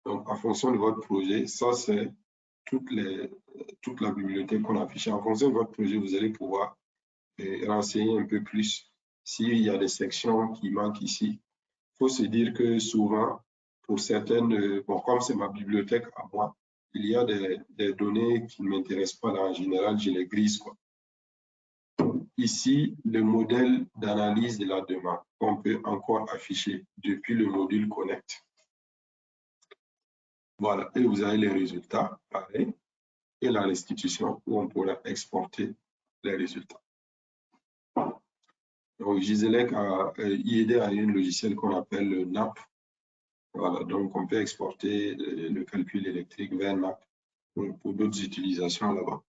Donc, en fonction de votre projet, ça c'est toute la bibliothèque qu'on a affichée. En fonction de votre projet, vous allez pouvoir renseigner un peu plus s'il y a des sections qui manquent ici. Il faut se dire que souvent, pour certaines, bon, comme c'est ma bibliothèque à moi, il y a des données qui ne m'intéressent pas. Là, en général, je les grise, quoi. Ici, le modèle d'analyse de la demande qu'on peut encore afficher depuis le module Connect. Voilà, et vous avez les résultats, pareil, et la restitution où on pourra exporter les résultats. Donc, Giselec a aidé à un logiciel qu'on appelle le NAP. Voilà, donc on peut exporter le calcul électrique vers NAP pour d'autres utilisations là-bas.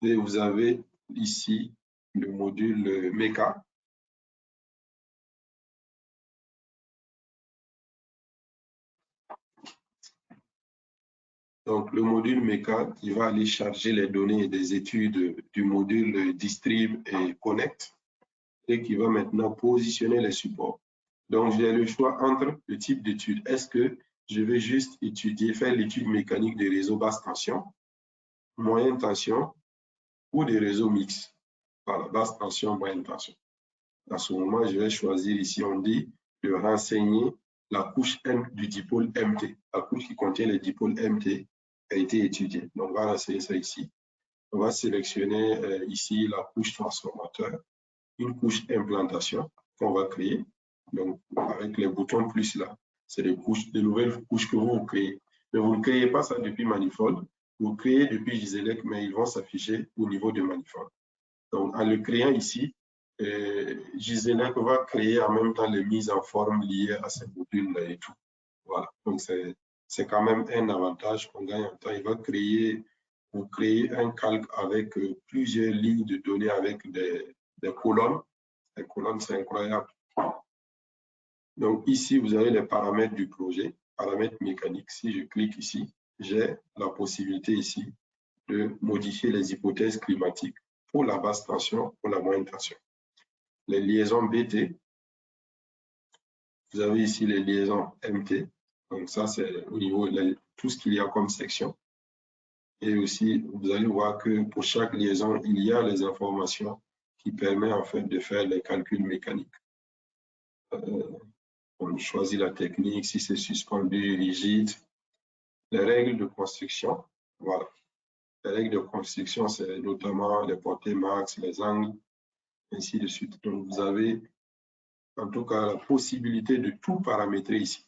Et vous avez ici le module MECA. Donc, le module MECA qui va aller charger les données des études du module Distrib et Connect et qui va maintenant positionner les supports. Donc, j'ai le choix entre le type d'étude. Est-ce que je vais juste étudier, faire l'étude mécanique des réseaux basse tension, moyenne tension ou des réseaux mixtes? Voilà, basse tension, moyenne tension. À ce moment, je vais choisir ici, on dit de renseigner la couche M du dipôle MT. La couche qui contient les dipôles MT a été étudiée. Donc, on va renseigner ça ici. On va sélectionner ici la couche transformateur, une couche implantation qu'on va créer. Donc, avec les boutons plus là, c'est des nouvelles couches que vous créez. Mais vous ne créez pas ça depuis Manifold. Vous créez depuis Giselec, mais ils vont s'afficher au niveau de Manifold. Donc, en le créant ici, Giselec va créer en même temps les mises en forme liées à ces modules-là et tout. Voilà. Donc, c'est quand même un avantage qu'on gagne en temps. Il va créer, vous créez un calque avec plusieurs lignes de données avec des colonnes. Les colonnes, c'est incroyable. Donc, ici, vous avez les paramètres du projet, paramètres mécaniques. Si je clique ici, j'ai la possibilité ici de modifier les hypothèses climatiques pour la basse tension, pour la moyenne tension. Les liaisons BT, vous avez ici les liaisons MT. Donc, ça, c'est au niveau de tout ce qu'il y a comme section. Et aussi, vous allez voir que pour chaque liaison, il y a les informations qui permettent en fait de faire les calculs mécaniques. On choisit la technique, si c'est suspendu, rigide. Les règles de construction, voilà. Les règles de construction, c'est notamment les portées max, les angles, ainsi de suite. Donc, vous avez en tout cas la possibilité de tout paramétrer ici.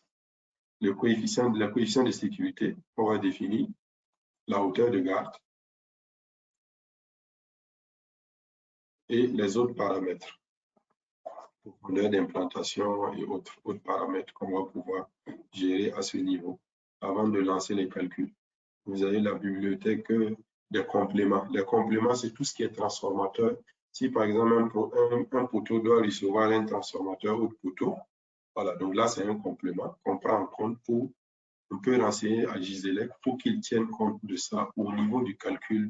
Le coefficient de sécurité, on va définir la hauteur de garde et les autres paramètres, profondeur d'implantation et autres paramètres qu'on va pouvoir gérer à ce niveau avant de lancer les calculs. Vous avez la bibliothèque des compléments. Les compléments, c'est tout ce qui est transformateur. Si par exemple un poteau doit recevoir un transformateur ou poteau, voilà, donc là c'est un complément qu'on prend en compte pour, on peut renseigner à Giselec pour qu'il tienne compte de ça au niveau du calcul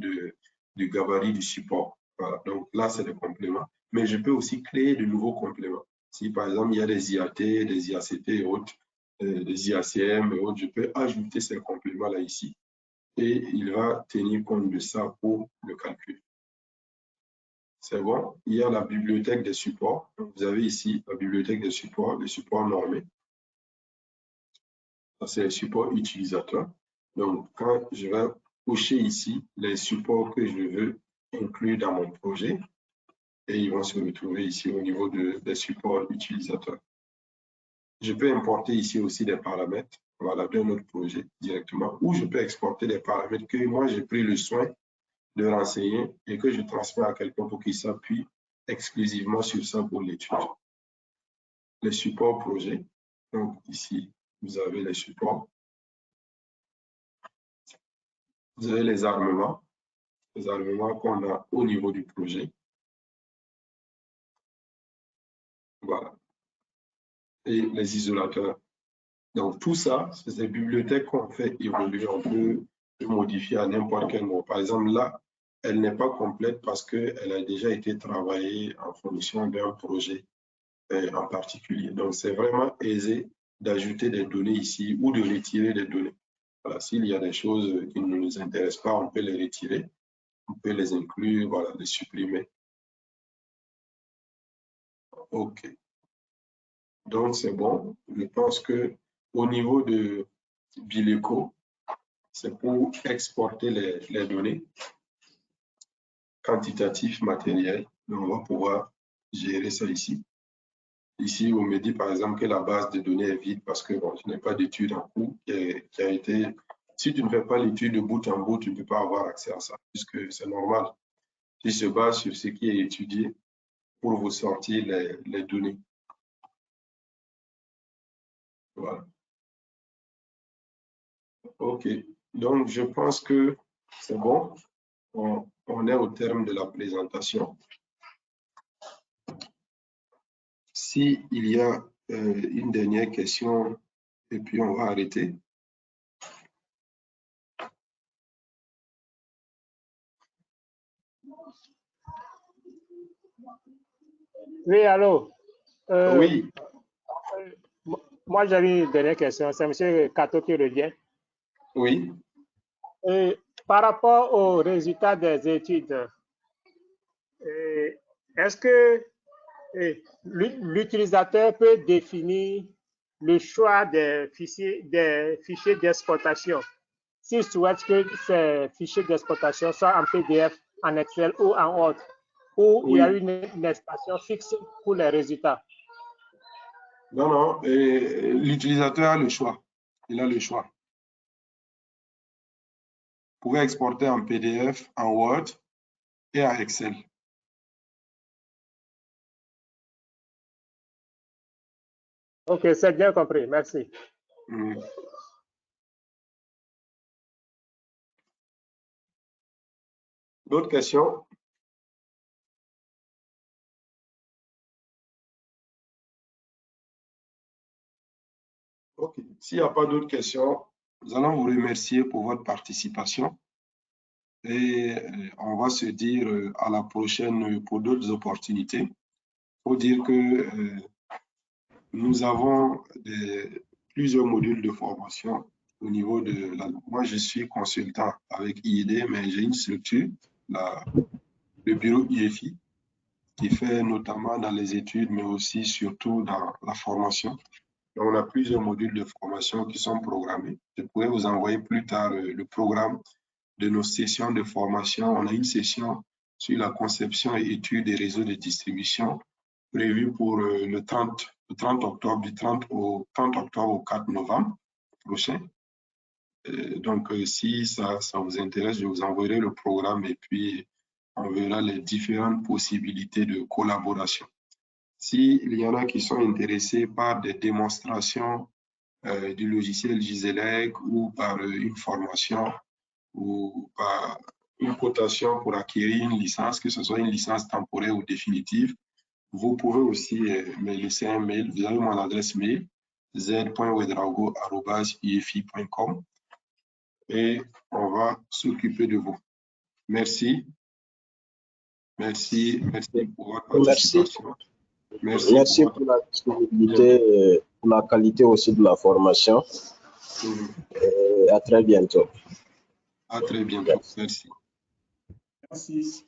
du gabarit du support. Voilà, donc là c'est le complément. Mais je peux aussi créer de nouveaux compléments. Si par exemple il y a des IAT, des IACT et autres, des IACM et autres, je peux ajouter ces compléments-là ici. Et il va tenir compte de ça pour le calcul. C'est bon. Il y a la bibliothèque des supports. Vous avez ici la bibliothèque des supports, les supports normés. Ça, c'est les supports utilisateurs. Donc, quand je vais cocher ici les supports que je veux inclure dans mon projet, et ils vont se retrouver ici au niveau des supports utilisateurs. Je peux importer ici aussi des paramètres, voilà, d'un autre projet directement, ou je peux exporter des paramètres que moi j'ai pris le soin de renseigner et que je transmets à quelqu'un pour qu'il s'appuie exclusivement sur ça pour l'étude. Les supports projets, donc ici, vous avez les supports. Vous avez les armements qu'on a au niveau du projet. Voilà. Et les isolateurs. Donc, tout ça, c'est des bibliothèques qu'on fait évoluer. On peut modifier à n'importe quel moment. Par exemple, là, elle n'est pas complète parce qu'elle a déjà été travaillée en fonction d'un projet en particulier. Donc, c'est vraiment aisé d'ajouter des données ici ou de retirer des données. Voilà, s'il y a des choses qui ne nous intéressent pas, on peut les retirer, on peut les inclure, voilà, les supprimer. OK. Donc, c'est bon. Je pense que au niveau de Bileco, c'est pour exporter les données quantitatives matérielles. Donc, on va pouvoir gérer ça ici. Ici, on me dit par exemple que la base de données est vide parce que bon, je n'ai pas d'étude en cours qui a été. Si tu ne fais pas l'étude de bout en bout, tu ne peux pas avoir accès à ça, puisque c'est normal. Tu se bases sur ce qui est étudié pour vous sortir les données. Voilà. OK. Donc, je pense que c'est bon. On est au terme de la présentation. S'il y a une dernière question, et puis on va arrêter. Oui, allô? Oui. Moi, j'avais une dernière question. C'est M. Kato qui revient. Oui. Par rapport aux résultats des études, est-ce que l'utilisateur peut définir le choix des fichiers d'exportation s'il souhaite que ces fichiers d'exportation soient en PDF, en Excel ou en Word, ou il y a une expression fixe pour les résultats? Non, non, l'utilisateur a le choix. Il a le choix. Vous pouvez exporter en PDF, en Word et en Excel. OK, c'est bien compris. Merci. D'autres questions? OK. S'il n'y a pas d'autres questions, nous allons vous remercier pour votre participation et on va se dire à la prochaine pour d'autres opportunités. Il faut dire que nous avons plusieurs modules de formation au niveau de la... Moi, je suis consultant avec IED, mais j'ai une structure, le bureau IFI, qui fait notamment dans les études, mais aussi surtout dans la formation. On a plusieurs modules de formation qui sont programmés. Je pourrais vous envoyer plus tard le programme de nos sessions de formation. On a une session sur la conception et étude des réseaux de distribution prévue pour le 30 octobre, du 30 octobre au 4 novembre prochain. Donc, si ça vous intéresse, je vous enverrai le programme et puis on verra les différentes possibilités de collaboration. S'il y en a qui sont intéressés par des démonstrations du logiciel Giselec ou par une formation ou par une cotation pour acquérir une licence, que ce soit une licence temporaire ou définitive, vous pouvez aussi me laisser un mail. Vous avez mon adresse mail z.wedraogo@uefi.com et on va s'occuper de vous. Merci. Merci pour votre participation. Merci pour la disponibilité, pour la qualité aussi de la formation. Et à très bientôt. À très bientôt. Merci. Merci.